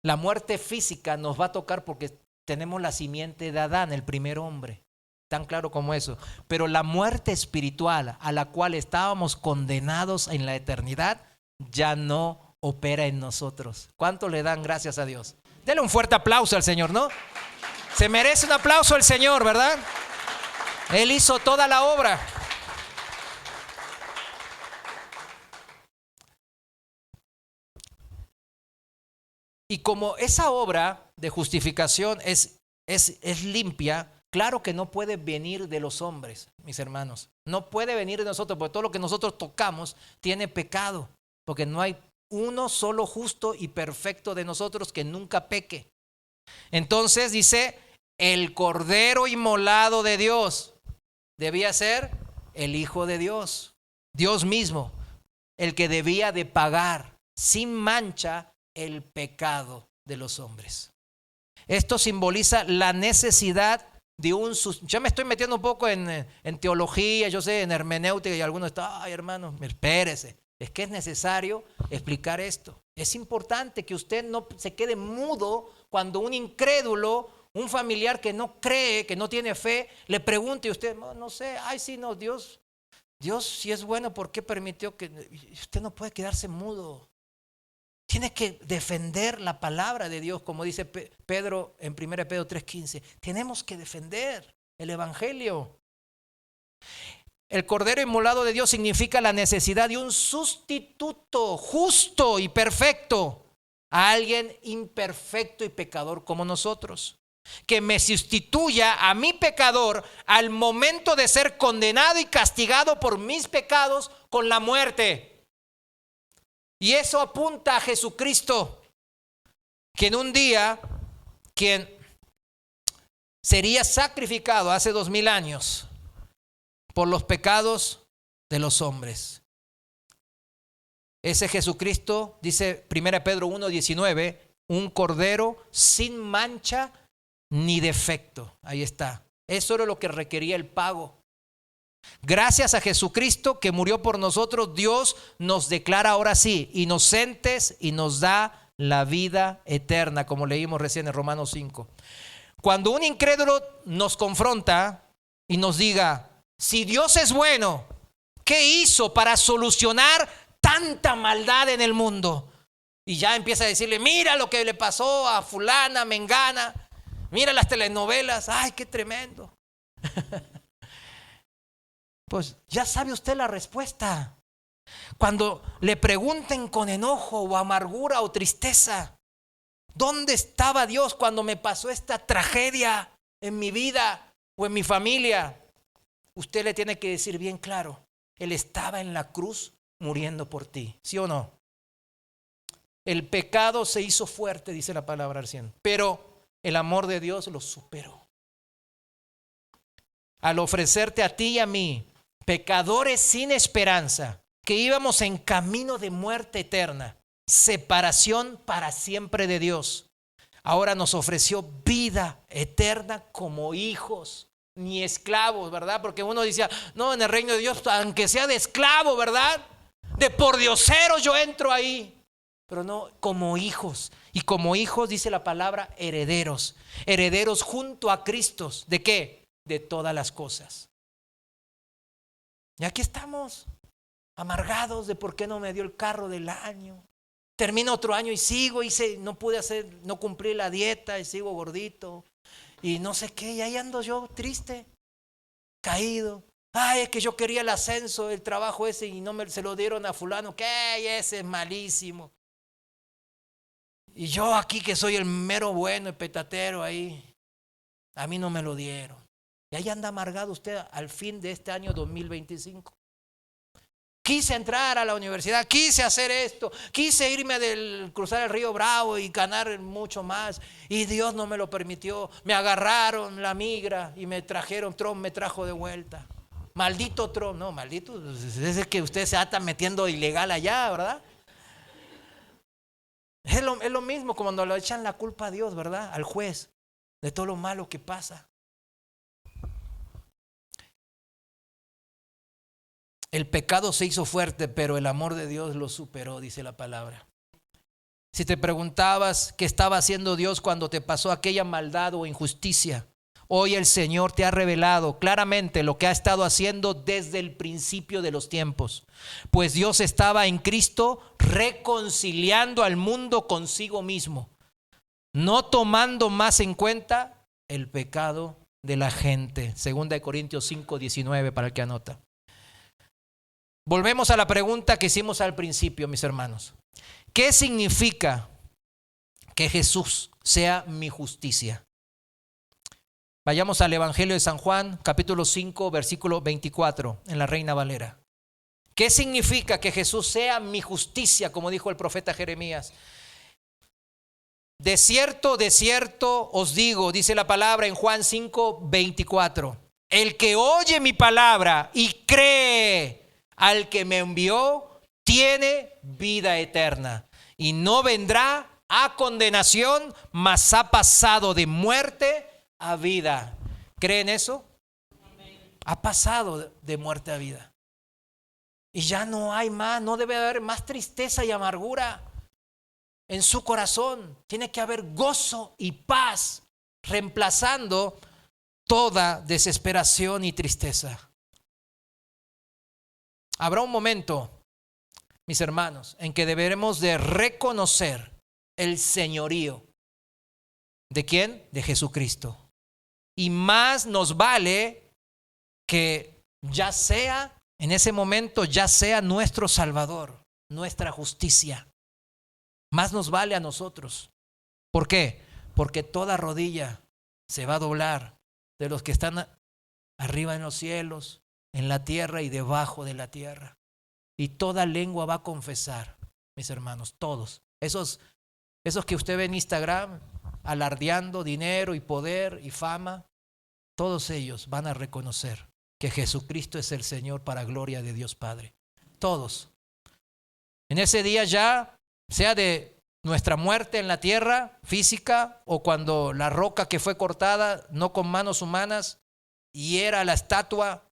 la muerte física nos va a tocar porque tenemos la simiente de Adán, el primer hombre. Tan claro como eso. Pero la muerte espiritual a la cual estábamos condenados en la eternidad ya no opera en nosotros. ¿Cuánto le dan gracias a Dios? Dele un fuerte aplauso al Señor, ¿no? Se merece un aplauso al Señor, ¿verdad? Él hizo toda la obra. Y como esa obra de justificación es limpia, claro que no puede venir de los hombres, mis hermanos. No puede venir de nosotros, porque todo lo que nosotros tocamos tiene pecado, porque no hay uno solo justo y perfecto de nosotros que nunca peque. Entonces dice, el Cordero inmolado de Dios debía ser el Hijo de Dios. Dios mismo, el que debía de pagar sin mancha el pecado de los hombres. Esto simboliza la necesidad de ya me estoy metiendo un poco en teología, yo sé, en hermenéutica, y algunos están, ay hermano, espérese. Es que es necesario explicar esto. Es importante que usted no se quede mudo cuando un incrédulo, un familiar que no cree, que no tiene fe, le pregunte y usted, no sé, ay sí, no, Dios si es bueno, ¿por qué permitió que...? Usted no puede quedarse mudo. Tiene que defender la palabra de Dios, como dice Pedro en 1 Pedro 3:15. Tenemos que defender el evangelio. El Cordero inmolado de Dios significa la necesidad de un sustituto justo y perfecto a alguien imperfecto y pecador como nosotros, que me sustituya a mi pecador al momento de ser condenado y castigado por mis pecados con la muerte. Y eso apunta a Jesucristo, que en un día, quien sería sacrificado hace 2000 años por los pecados de los hombres. Ese Jesucristo, dice 1 Pedro 1:19, un cordero sin mancha ni defecto. Ahí está. Eso era lo que requería el pago. Gracias a Jesucristo que murió por nosotros, Dios nos declara ahora sí inocentes y nos da la vida eterna, como leímos recién en Romanos 5. Cuando un incrédulo nos confronta y nos diga, si Dios es bueno, ¿qué hizo para solucionar tanta maldad en el mundo? Y ya empieza a decirle, mira lo que le pasó a fulana, mengana, mira las telenovelas, ay, qué tremendo. Pues ya sabe usted la respuesta. Cuando le pregunten con enojo o amargura o tristeza, ¿dónde estaba Dios cuando me pasó esta tragedia en mi vida o en mi familia? Usted le tiene que decir bien claro, Él estaba en la cruz muriendo por ti, ¿sí o no? El pecado se hizo fuerte, dice la palabra recién, pero el amor de Dios lo superó. Al ofrecerte a ti y a mí, pecadores sin esperanza, que íbamos en camino de muerte eterna, separación para siempre de Dios, ahora nos ofreció vida eterna como hijos, ni esclavos, ¿verdad? Porque uno decía, no, en el reino de Dios, aunque sea de esclavo, ¿verdad? De pordiosero yo entro ahí. Pero no, como hijos. Y como hijos, dice la palabra, herederos. Herederos junto a Cristo. ¿De qué? De todas las cosas. Y aquí estamos, amargados de por qué no me dio el carro del año. Termina otro año y sigo, no cumplí la dieta y sigo gordito. Y no sé qué, y ahí ando yo triste, caído. Ay, es que yo quería el ascenso, el trabajo ese y se lo dieron a fulano, que ese es malísimo. Y yo aquí que soy el mero bueno, el petatero ahí, a mí no me lo dieron. Y ahí anda amargado usted al fin de este año 2025. Quise entrar a la universidad, quise hacer esto, quise irme cruzar el río Bravo y ganar mucho más. Y Dios no me lo permitió. Me agarraron la migra y me trajeron, Trump me trajo de vuelta. Maldito Trump, no, maldito, es que usted se está metiendo ilegal allá, ¿verdad? Es lo mismo como cuando le echan la culpa a Dios, ¿verdad? Al juez, de todo lo malo que pasa. El pecado se hizo fuerte, pero el amor de Dios lo superó, dice la palabra. Si te preguntabas qué estaba haciendo Dios cuando te pasó aquella maldad o injusticia, hoy el Señor te ha revelado claramente lo que ha estado haciendo desde el principio de los tiempos. Pues Dios estaba en Cristo reconciliando al mundo consigo mismo, no tomando más en cuenta el pecado de la gente. 2 Corintios 5:19 para el que anota. Volvemos a la pregunta que hicimos al principio, mis hermanos. ¿Qué significa que Jesús sea mi justicia? Vayamos al Evangelio de San Juan, capítulo 5, versículo 24, en la Reina Valera. ¿Qué significa que Jesús sea mi justicia, como dijo el profeta Jeremías? De cierto os digo, dice la palabra en Juan 5, 24. El que oye mi palabra y cree al que me envió tiene vida eterna y no vendrá a condenación, mas ha pasado de muerte a vida. ¿Creen eso? Ha pasado de muerte a vida. Y ya no hay más, no debe haber más tristeza y amargura en su corazón. Tiene que haber gozo y paz, reemplazando toda desesperación y tristeza. Habrá un momento, mis hermanos, en que deberemos de reconocer el señorío. ¿De quién? De Jesucristo. Y más nos vale que ya sea, en ese momento, ya sea nuestro Salvador, nuestra justicia. Más nos vale a nosotros. ¿Por qué? Porque toda rodilla se va a doblar de los que están arriba en los cielos, en la tierra y debajo de la tierra. Y toda lengua va a confesar, mis hermanos, todos. Esos que usted ve en Instagram, alardeando dinero y poder y fama, todos ellos van a reconocer que Jesucristo es el Señor para gloria de Dios Padre. Todos. En ese día ya, sea de nuestra muerte en la tierra física o cuando la roca que fue cortada, no con manos humanas, hiera la estatua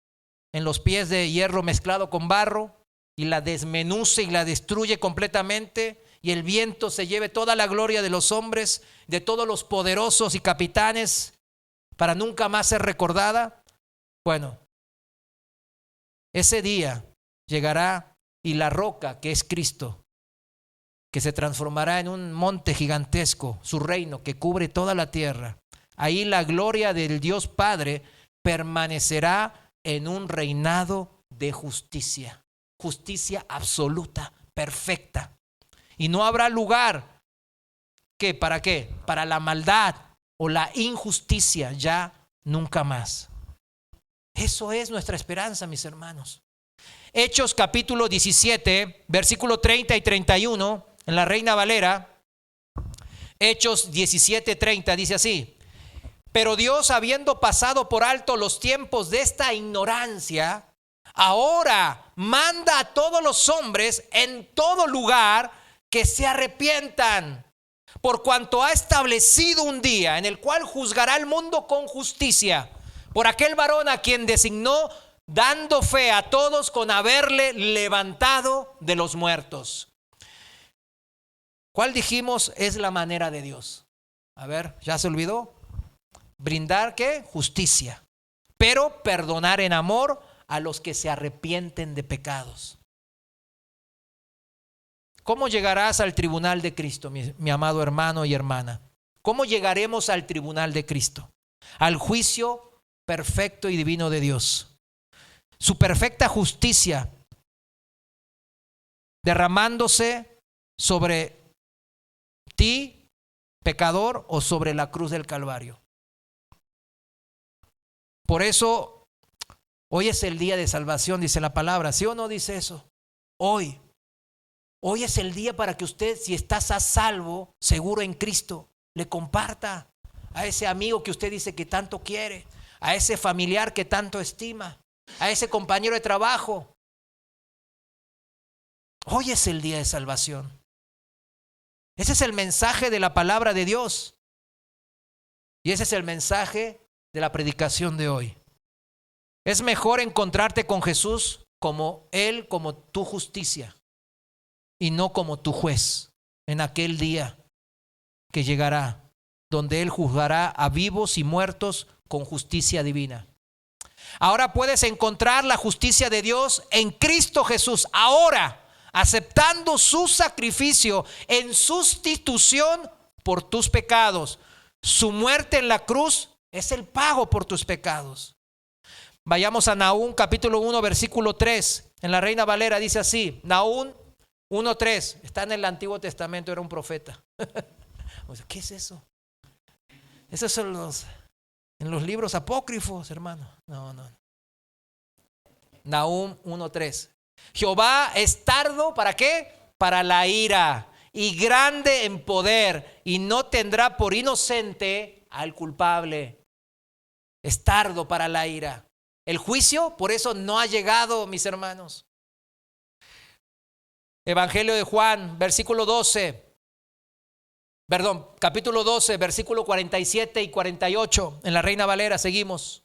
en los pies de hierro mezclado con barro y la desmenuce y la destruye completamente, y el viento se lleve toda la gloria de los hombres, de todos los poderosos y capitanes, para nunca más ser recordada. Bueno, ese día llegará y la roca que es Cristo, que se transformará en un monte gigantesco, su reino que cubre toda la tierra. Ahí la gloria del Dios Padre permanecerá en un reinado de justicia, justicia absoluta, perfecta. Y no habrá lugar, ¿qué? ¿Para qué? Para la maldad o la injusticia, ya nunca más. Eso es nuestra esperanza, mis hermanos. Hechos capítulo 17, versículo 30 y 31, en la Reina Valera. Hechos 17:30 dice así: pero Dios, habiendo pasado por alto los tiempos de esta ignorancia, ahora manda a todos los hombres en todo lugar que se arrepientan, por cuanto ha establecido un día en el cual juzgará al mundo con justicia, por aquel varón a quien designó, dando fe a todos con haberle levantado de los muertos. ¿Cuál dijimos es la manera de Dios? A ver, ¿ya se olvidó? Brindar, ¿qué? Justicia, pero perdonar en amor a los que se arrepienten de pecados. ¿Cómo llegarás al tribunal de Cristo, mi amado hermano y hermana? ¿Cómo llegaremos al tribunal de Cristo? Al juicio perfecto y divino de Dios. Su perfecta justicia derramándose sobre ti, pecador, o sobre la cruz del Calvario. Por eso, hoy es el día de salvación, dice la palabra. ¿Sí o no dice eso? Hoy es el día para que usted, si estás a salvo, seguro en Cristo, le comparta a ese amigo que usted dice que tanto quiere, a ese familiar que tanto estima, a ese compañero de trabajo. Hoy es el día de salvación. Ese es el mensaje de la palabra de Dios. Y ese es el mensaje de la predicación de hoy. Es mejor encontrarte con Jesús como Él, como tu justicia, y no como tu juez, en aquel día que llegará, donde Él juzgará a vivos y muertos con justicia divina. Ahora puedes encontrar la justicia de Dios en Cristo Jesús, ahora, aceptando su sacrificio en sustitución por tus pecados. Su muerte en la cruz es el pago por tus pecados. Vayamos a Nahum capítulo 1 versículo 3. En la Reina Valera dice así, Nahum 1:3, está en el Antiguo Testamento, era un profeta. ¿Qué es eso? Esos son en los libros apócrifos, hermano. No. Nahum 1:3. Jehová es tardo, ¿para qué? Para la ira, y grande en poder, y no tendrá por inocente al culpable. Es tardo para la ira. El juicio, por eso no ha llegado, mis hermanos. Evangelio de Juan, capítulo 12, versículo 47 y 48. En la Reina Valera seguimos.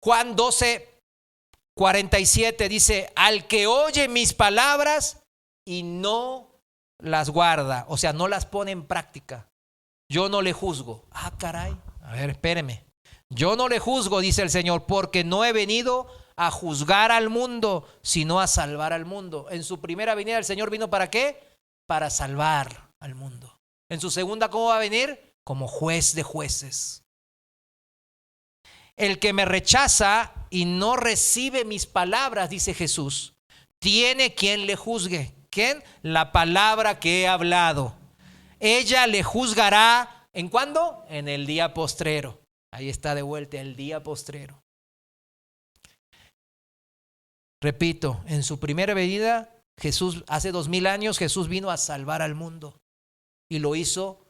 Juan 12, 47 dice: al que oye mis palabras y no las guarda, o sea, no las pone en práctica, yo no le juzgo. Ah, caray, a ver, espéreme. Yo no le juzgo, dice el Señor, porque no he venido a juzgar al mundo, sino a salvar al mundo. En su primera venida el Señor vino ¿para qué? Para salvar al mundo. En su segunda, ¿cómo va a venir? Como juez de jueces. El que me rechaza y no recibe mis palabras, dice Jesús, tiene quien le juzgue. ¿Quién? La palabra que he hablado. Ella le juzgará, ¿en cuándo? En el día postrero. Ahí está de vuelta, el día postrero. Repito, en su primera venida, Jesús, hace 2000 años, Jesús vino a salvar al mundo. Y lo hizo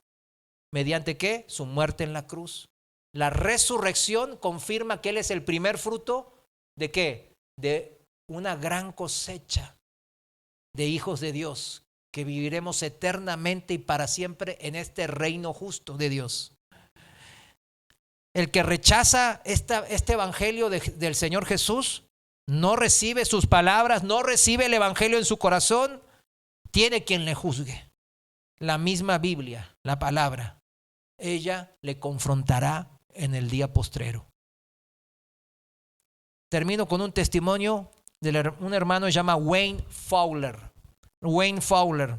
mediante ¿qué? Su muerte en la cruz. La resurrección confirma que Él es el primer fruto ¿de qué? De una gran cosecha de hijos de Dios, que viviremos eternamente y para siempre en este reino justo de Dios. El que rechaza este evangelio del Señor Jesús, no recibe sus palabras, no recibe el evangelio en su corazón, tiene quien le juzgue. La misma Biblia, la palabra, ella le confrontará en el día postrero. Termino con un testimonio de un hermano que se llama Wayne Fowler. Wayne Fowler.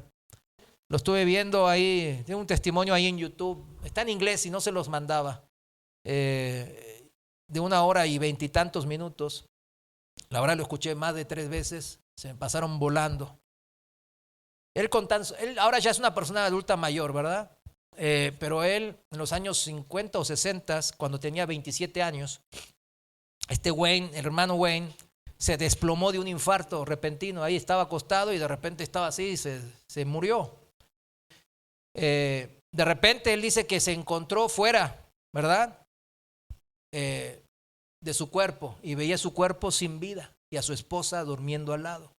Lo estuve viendo ahí, tiene un testimonio ahí en YouTube. Está en inglés y no se los mandaba. De 1 hora y 20 y tantos minutos. La verdad lo escuché más de 3 veces. Se me pasaron volando. Él ahora ya es una persona adulta mayor, ¿verdad? Pero él en los años 50 o 60, cuando tenía 27 años, hermano Wayne, se desplomó de un infarto repentino. Ahí estaba acostado y de repente estaba así y se murió. De repente él dice que se encontró fuera, ¿verdad? De su cuerpo, y veía su cuerpo sin vida y a su esposa durmiendo al lado.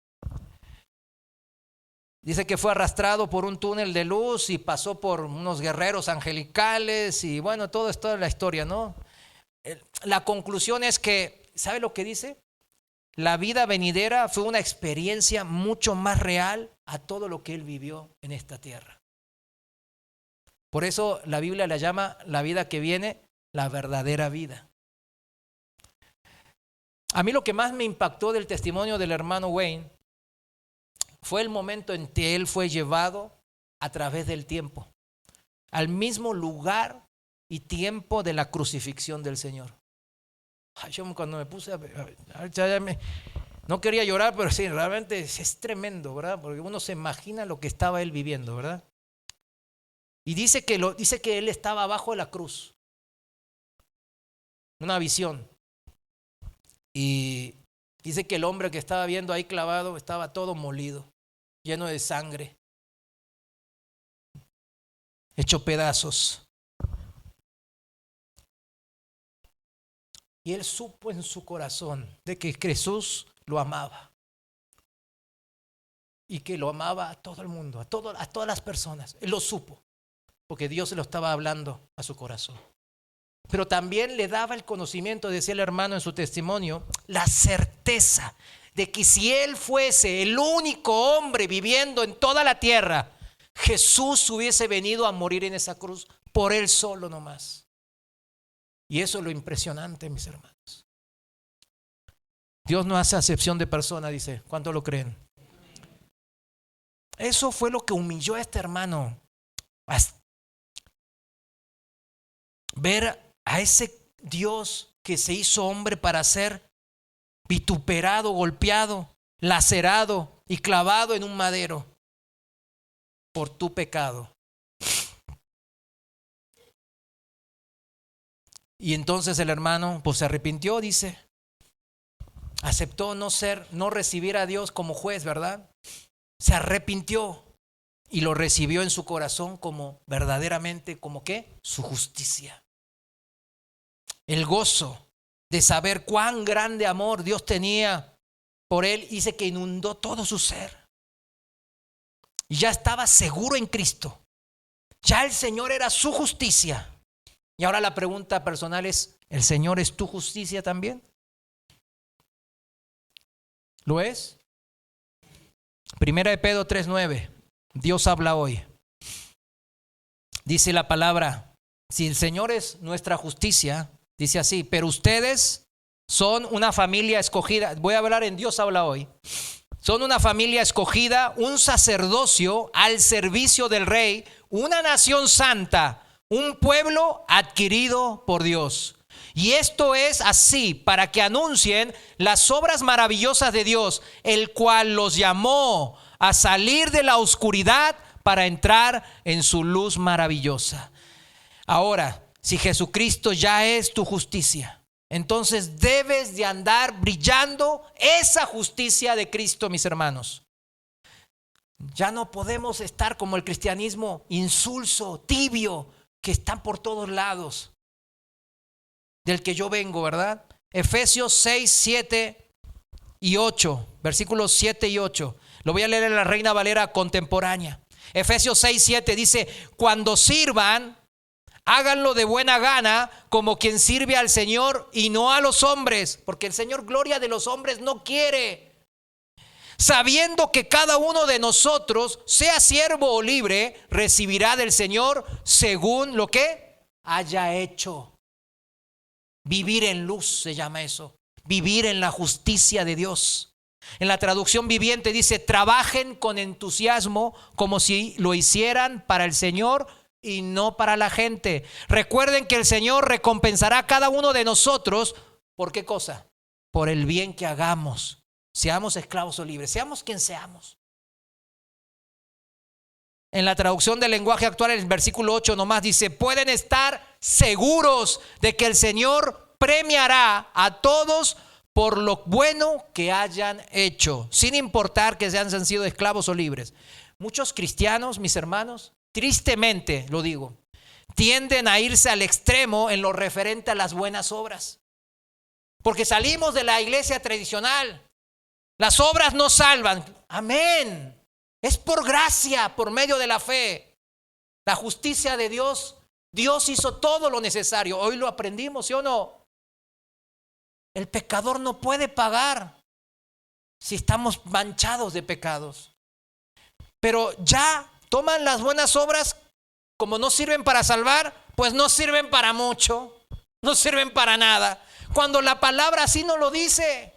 Dice que fue arrastrado por un túnel de luz y pasó por unos guerreros angelicales y bueno, todo es toda la historia, ¿no? La conclusión es que, ¿sabe lo que dice? La vida venidera fue una experiencia mucho más real a todo lo que él vivió en esta tierra. Por eso la Biblia la llama la vida que viene, la verdadera vida. A mí lo que más me impactó del testimonio del hermano Wayne fue el momento en que él fue llevado a través del tiempo, al mismo lugar y tiempo de la crucifixión del Señor. Yo cuando me puse no quería llorar, pero sí, realmente es tremendo, ¿verdad? Porque uno se imagina lo que estaba él viviendo, ¿verdad? Y dice que él estaba abajo de la cruz. Una visión. Y dice que el hombre que estaba viendo ahí clavado estaba todo molido, lleno de sangre, hecho pedazos. Y él supo en su corazón de que Jesús lo amaba. Y que lo amaba a todo el mundo, a todas las personas. Él lo supo, porque Dios se lo estaba hablando a su corazón. Pero también le daba el conocimiento, decía el hermano en su testimonio, la certeza de que si él fuese el único hombre viviendo en toda la tierra, Jesús hubiese venido a morir en esa cruz por él solo nomás. Y eso es lo impresionante, mis hermanos. Dios no hace acepción de persona, dice. ¿Cuánto lo creen? Eso fue lo que humilló a este hermano. Ver a ese Dios que se hizo hombre para ser vituperado, golpeado, lacerado y clavado en un madero por tu pecado. Y entonces el hermano pues se arrepintió, dice. Aceptó no recibir a Dios como juez, ¿verdad? Se arrepintió y lo recibió en su corazón como verdaderamente, ¿como qué? Su justicia. El gozo de saber cuán grande amor Dios tenía por él, dice que inundó todo su ser. y ya estaba seguro en Cristo. Ya el Señor era su justicia. Y ahora la pregunta personal es, ¿el Señor es tu justicia también? ¿Lo es? Primera de Pedro 3:9. Dios habla hoy. Dice la palabra, si el Señor es nuestra justicia, dice así, pero ustedes son una familia escogida. Voy a hablar en Dios habla hoy. Son una familia escogida, un sacerdocio al servicio del Rey, una nación santa, un pueblo adquirido por Dios. Y esto es así para que anuncien las obras maravillosas de Dios, el cual los llamó a salir de la oscuridad para entrar en su luz maravillosa. Ahora, si Jesucristo ya es tu justicia, entonces debes de andar brillando esa justicia de Cristo, mis hermanos. Ya no podemos estar como el cristianismo insulso, tibio, que están por todos lados, del que yo vengo, ¿verdad? Efesios 6, 7 y 8, versículos 7 y 8. Lo voy a leer en la Reina Valera contemporánea. Efesios 6, 7 dice, cuando sirvan, háganlo de buena gana como quien sirve al Señor y no a los hombres, porque el Señor gloria de los hombres no quiere. Sabiendo que cada uno de nosotros, sea siervo o libre, recibirá del Señor según lo que haya hecho. Vivir en luz se llama eso. Vivir en la justicia de Dios. En la traducción viviente dice, trabajen con entusiasmo como si lo hicieran para el Señor y no para la gente. Recuerden que el Señor recompensará a cada uno de nosotros. ¿Por qué cosa? Por el bien que hagamos. Seamos esclavos o libres, seamos quien seamos. En la traducción del lenguaje actual, el versículo 8 nomás dice, pueden estar seguros de que el Señor premiará a todos por lo bueno que hayan hecho, sin importar que hayan sido esclavos o libres. Muchos cristianos, mis hermanos, tristemente lo digo, tienden a irse al extremo en lo referente a las buenas obras. Porque salimos de la iglesia tradicional. Las obras no salvan. Amén. Es por gracia, por medio de la fe. La justicia de Dios. Dios hizo todo lo necesario. Hoy lo aprendimos, ¿sí o no? El pecador no puede pagar si estamos manchados de pecados. Pero ya toman las buenas obras, como no sirven para salvar, pues no sirven para mucho. No sirven para nada. Cuando la palabra así no lo dice.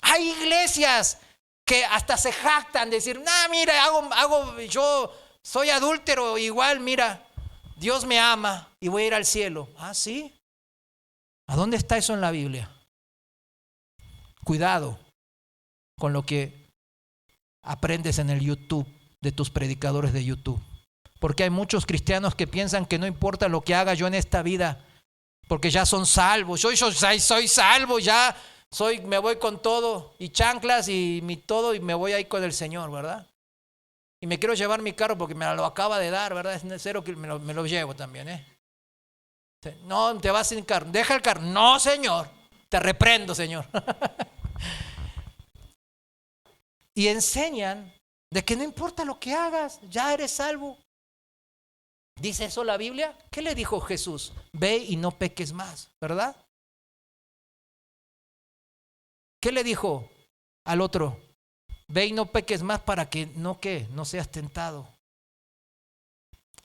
Hay iglesias que hasta se jactan de decir, mira, yo soy adúltero, igual, mira, Dios me ama y voy a ir al cielo. ¿Ah, sí? ¿A dónde está eso en la Biblia? Cuidado con lo que aprendes en el YouTube, de tus predicadores de YouTube. Porque hay muchos cristianos que piensan que no importa lo que haga yo en esta vida, porque ya son salvos. Yo soy salvo, ya me voy con todo y chanclas y mi todo y me voy ahí con el Señor, ¿verdad? Y me quiero llevar mi carro porque me lo acaba de dar, ¿verdad? Es necesario que me lo llevo también, ¿eh? No, te vas sin carro. Deja el carro. No, Señor. Te reprendo, Señor. Y enseñan de que no importa lo que hagas, ya eres salvo. ¿Dice eso la Biblia? ¿Qué le dijo Jesús? Ve y no peques más, ¿verdad? ¿Qué le dijo al otro? Ve y no peques más para que no seas tentado.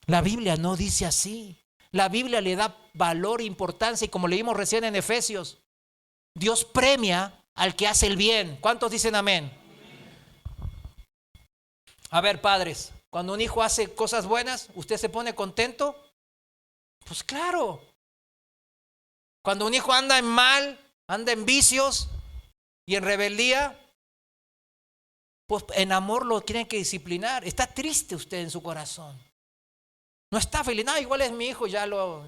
La Biblia no dice así. La Biblia le da valor e importancia y como leímos recién en Efesios, Dios premia al que hace el bien. ¿Cuántos dicen amén? A ver, padres, cuando un hijo hace cosas buenas, ¿usted se pone contento? Pues claro. Cuando un hijo anda en mal, anda en vicios y en rebeldía, pues en amor lo tienen que disciplinar. Está triste usted en su corazón. No está feliz. No, igual es mi hijo, ya lo...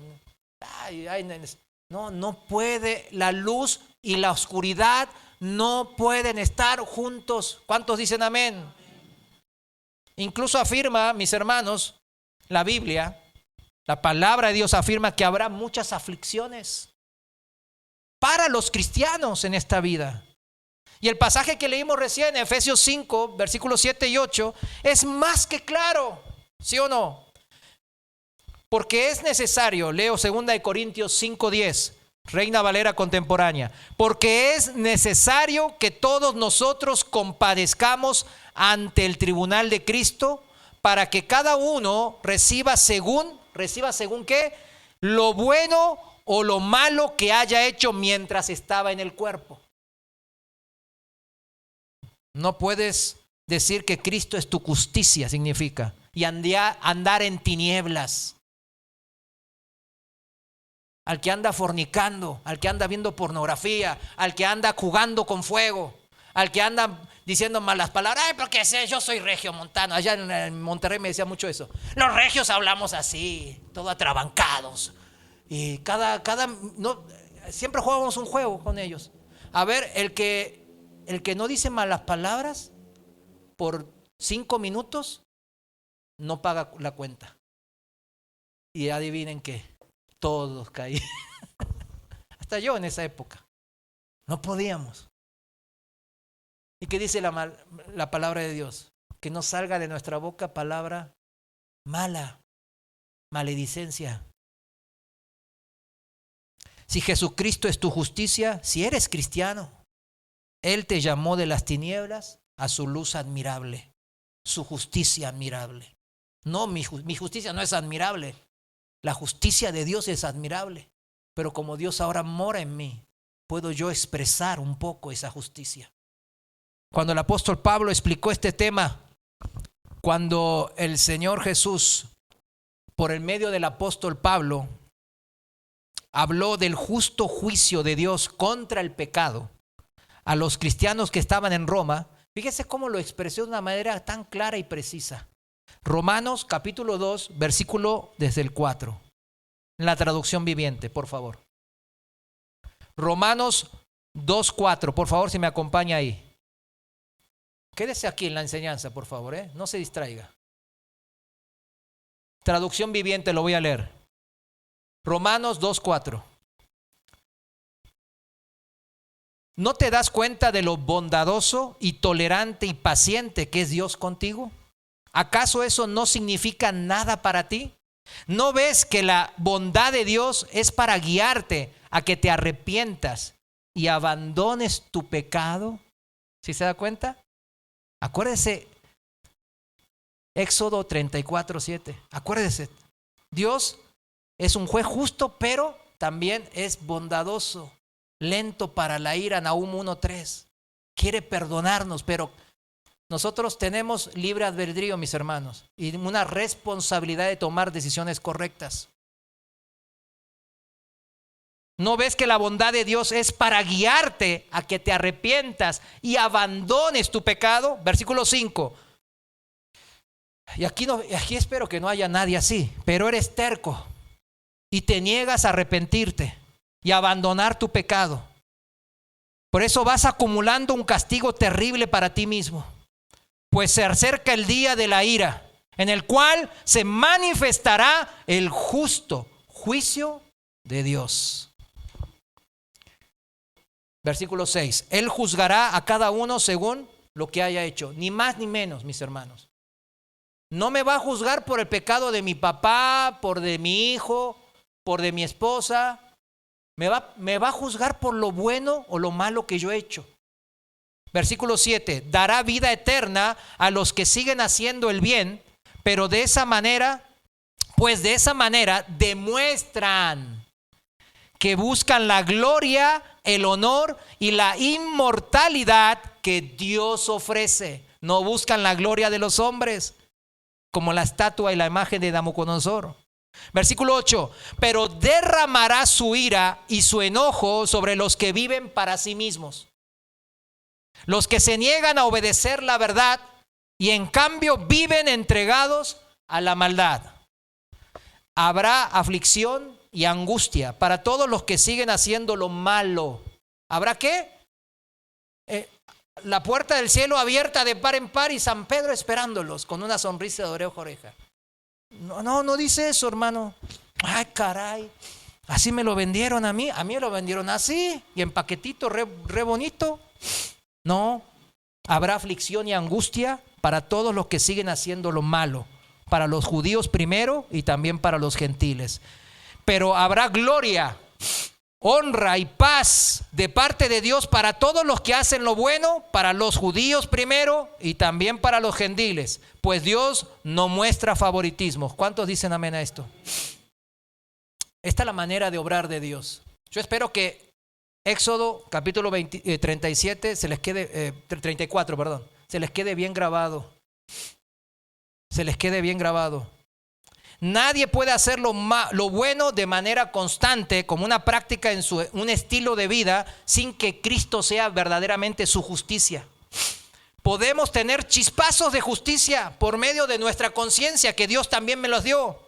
No puede. La luz y la oscuridad no pueden estar juntos. ¿Cuántos dicen amén? Incluso afirma, mis hermanos, la Biblia, la palabra de Dios afirma que habrá muchas aflicciones para los cristianos en esta vida. Y el pasaje que leímos recién, Efesios 5, versículos 7 y 8, es más que claro, ¿sí o no? Porque es necesario, leo 2 Corintios 5:10, Reina Valera contemporánea, porque es necesario que todos nosotros compadezcamos ante el tribunal de Cristo, para que cada uno reciba según ¿qué? Lo bueno o lo malo que haya hecho mientras estaba en el cuerpo. No puedes decir que Cristo es tu justicia, significa, y andar en tinieblas. Al que anda fornicando, al que anda viendo pornografía, al que anda jugando con fuego, al que anda diciendo malas palabras. Ay, porque yo soy regio montano. Allá en Monterrey me decía mucho eso. Los regios hablamos así, todo atrabancados. Y siempre jugábamos un juego con ellos. A ver, el que no dice malas palabras por 5 minutos no paga la cuenta. Y adivinen qué, todos caí. Hasta yo en esa época. No podíamos. ¿Y qué dice la palabra de Dios? Que no salga de nuestra boca palabra mala, maledicencia. Si Jesucristo es tu justicia, si eres cristiano, Él te llamó de las tinieblas a su luz admirable, su justicia admirable. No, mi justicia no es admirable. La justicia de Dios es admirable. Pero como Dios ahora mora en mí, puedo yo expresar un poco esa justicia. Cuando el apóstol Pablo explicó este tema, cuando el Señor Jesús, por el medio del apóstol Pablo, habló del justo juicio de Dios contra el pecado a los cristianos que estaban en Roma, fíjese cómo lo expresó de una manera tan clara y precisa. Romanos capítulo 2, versículo desde el 4. En la traducción viviente, por favor. Romanos 2:4, por favor, si me acompaña ahí. Quédese aquí en la enseñanza, por favor, no se distraiga. Traducción viviente, lo voy a leer. Romanos 2:4. ¿No te das cuenta de lo bondadoso y tolerante y paciente que es Dios contigo? ¿Acaso eso no significa nada para ti? ¿No ves que la bondad de Dios es para guiarte a que te arrepientas y abandones tu pecado? ¿Sí se da cuenta? Acuérdese, Éxodo 34:7. Acuérdese, Dios es un juez justo, pero también es bondadoso, lento para la ira, Nahum 1:3. Quiere perdonarnos, pero nosotros tenemos libre albedrío, mis hermanos, y una responsabilidad de tomar decisiones correctas. ¿No ves que la bondad de Dios es para guiarte a que te arrepientas y abandones tu pecado? Versículo 5. Y aquí espero que no haya nadie así, pero eres terco y te niegas a arrepentirte y abandonar tu pecado. Por eso vas acumulando un castigo terrible para ti mismo, pues se acerca el día de la ira, en el cual se manifestará el justo juicio de Dios. Versículo 6. Él juzgará a cada uno según lo que haya hecho, ni más ni menos, mis hermanos. No me va a juzgar por el pecado de mi papá, por de mi hijo, por de mi esposa. Me va a juzgar por lo bueno o lo malo que yo he hecho. Versículo 7. Dará vida eterna a los que siguen haciendo el bien, pero de esa manera demuestran que buscan la gloria, el honor y la inmortalidad que Dios ofrece. No buscan la gloria de los hombres, como la estatua y la imagen de Nabucodonosor. Versículo 8. Pero derramará su ira y su enojo sobre los que viven para sí mismos, los que se niegan a obedecer la verdad y en cambio viven entregados a la maldad. Habrá aflicción y angustia para todos los que siguen haciendo lo malo. ¿Habrá qué? La puerta del cielo abierta de par en par y San Pedro esperándolos con una sonrisa de oreja a oreja. No dice eso, hermano. Ay, caray, así me lo vendieron a mí. A mí me lo vendieron así y en paquetito re bonito. No, habrá aflicción y angustia para todos los que siguen haciendo lo malo, para los judíos primero y también para los gentiles. Pero habrá gloria, honra y paz de parte de Dios para todos los que hacen lo bueno, para los judíos primero y también para los gentiles, pues Dios no muestra favoritismo. ¿Cuántos dicen amén a esto? Esta es la manera de obrar de Dios. Yo espero que Éxodo capítulo 37 se les quede, 34, perdón, se les quede bien grabado. Se les quede bien grabado. Nadie puede hacer lo bueno de manera constante, como una práctica en un estilo de vida, sin que Cristo sea verdaderamente su justicia. Podemos tener chispazos de justicia por medio de nuestra conciencia, que Dios también me los dio.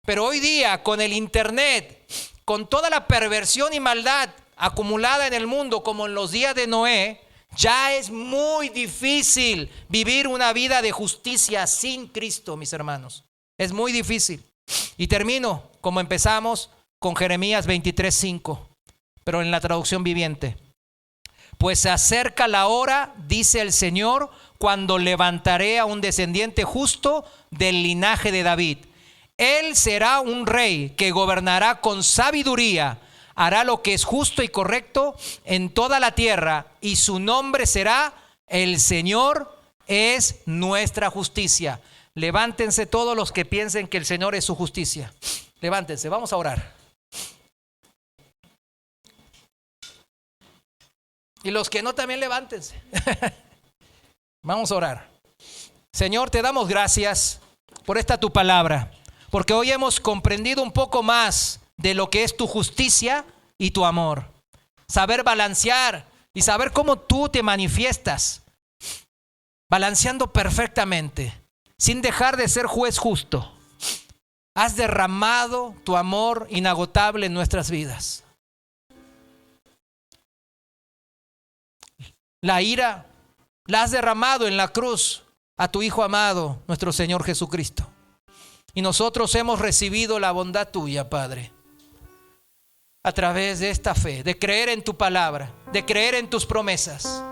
Pero hoy día, con el internet, con toda la perversión y maldad acumulada en el mundo, como en los días de Noé, ya es muy difícil vivir una vida de justicia sin Cristo, mis hermanos. Es muy difícil. Y termino, como empezamos, con Jeremías 23:5, pero en la traducción viviente. Pues se acerca la hora, dice el Señor, cuando levantaré a un descendiente justo del linaje de David. Él será un rey que gobernará con sabiduría, hará lo que es justo y correcto en toda la tierra, y su nombre será El Señor es nuestra justicia. Levántense todos los que piensen que el Señor es su justicia. Levántense, vamos a orar. Y los que no, también levántense. Vamos a orar. Señor, te damos gracias por esta tu palabra, porque hoy hemos comprendido un poco más de lo que es tu justicia y tu amor. Saber balancear y saber cómo tú te manifiestas, balanceando perfectamente, sin dejar de ser juez justo. Has derramado tu amor inagotable en nuestras vidas. La ira la has derramado en la cruz a tu Hijo amado, nuestro Señor Jesucristo. Y nosotros hemos recibido la bondad tuya, Padre, a través de esta fe, de creer en tu palabra, de creer en tus promesas,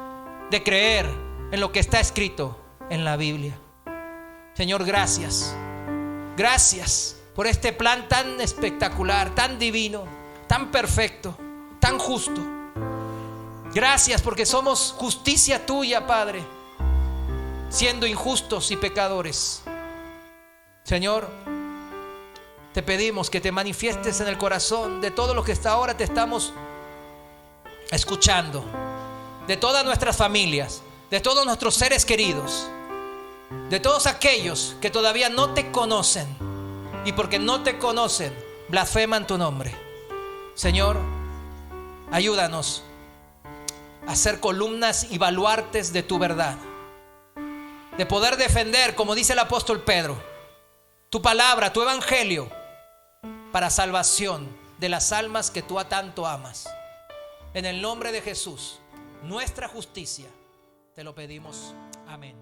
de creer en lo que está escrito en la Biblia. Señor, gracias. Gracias por este plan tan espectacular, tan divino, tan perfecto, tan justo. Gracias porque somos justicia tuya, Padre, siendo injustos y pecadores. Señor, te pedimos que te manifiestes en el corazón de todos los que hasta ahora te estamos escuchando, de todas nuestras familias, de todos nuestros seres queridos, de todos aquellos que todavía no te conocen y porque no te conocen blasfeman tu nombre. Señor, ayúdanos a ser columnas y baluartes de tu verdad, de poder defender, como dice el apóstol Pedro, tu palabra, tu evangelio, para salvación de las almas que tú a tanto amas. En el nombre de Jesús, nuestra justicia, te lo pedimos. Amén.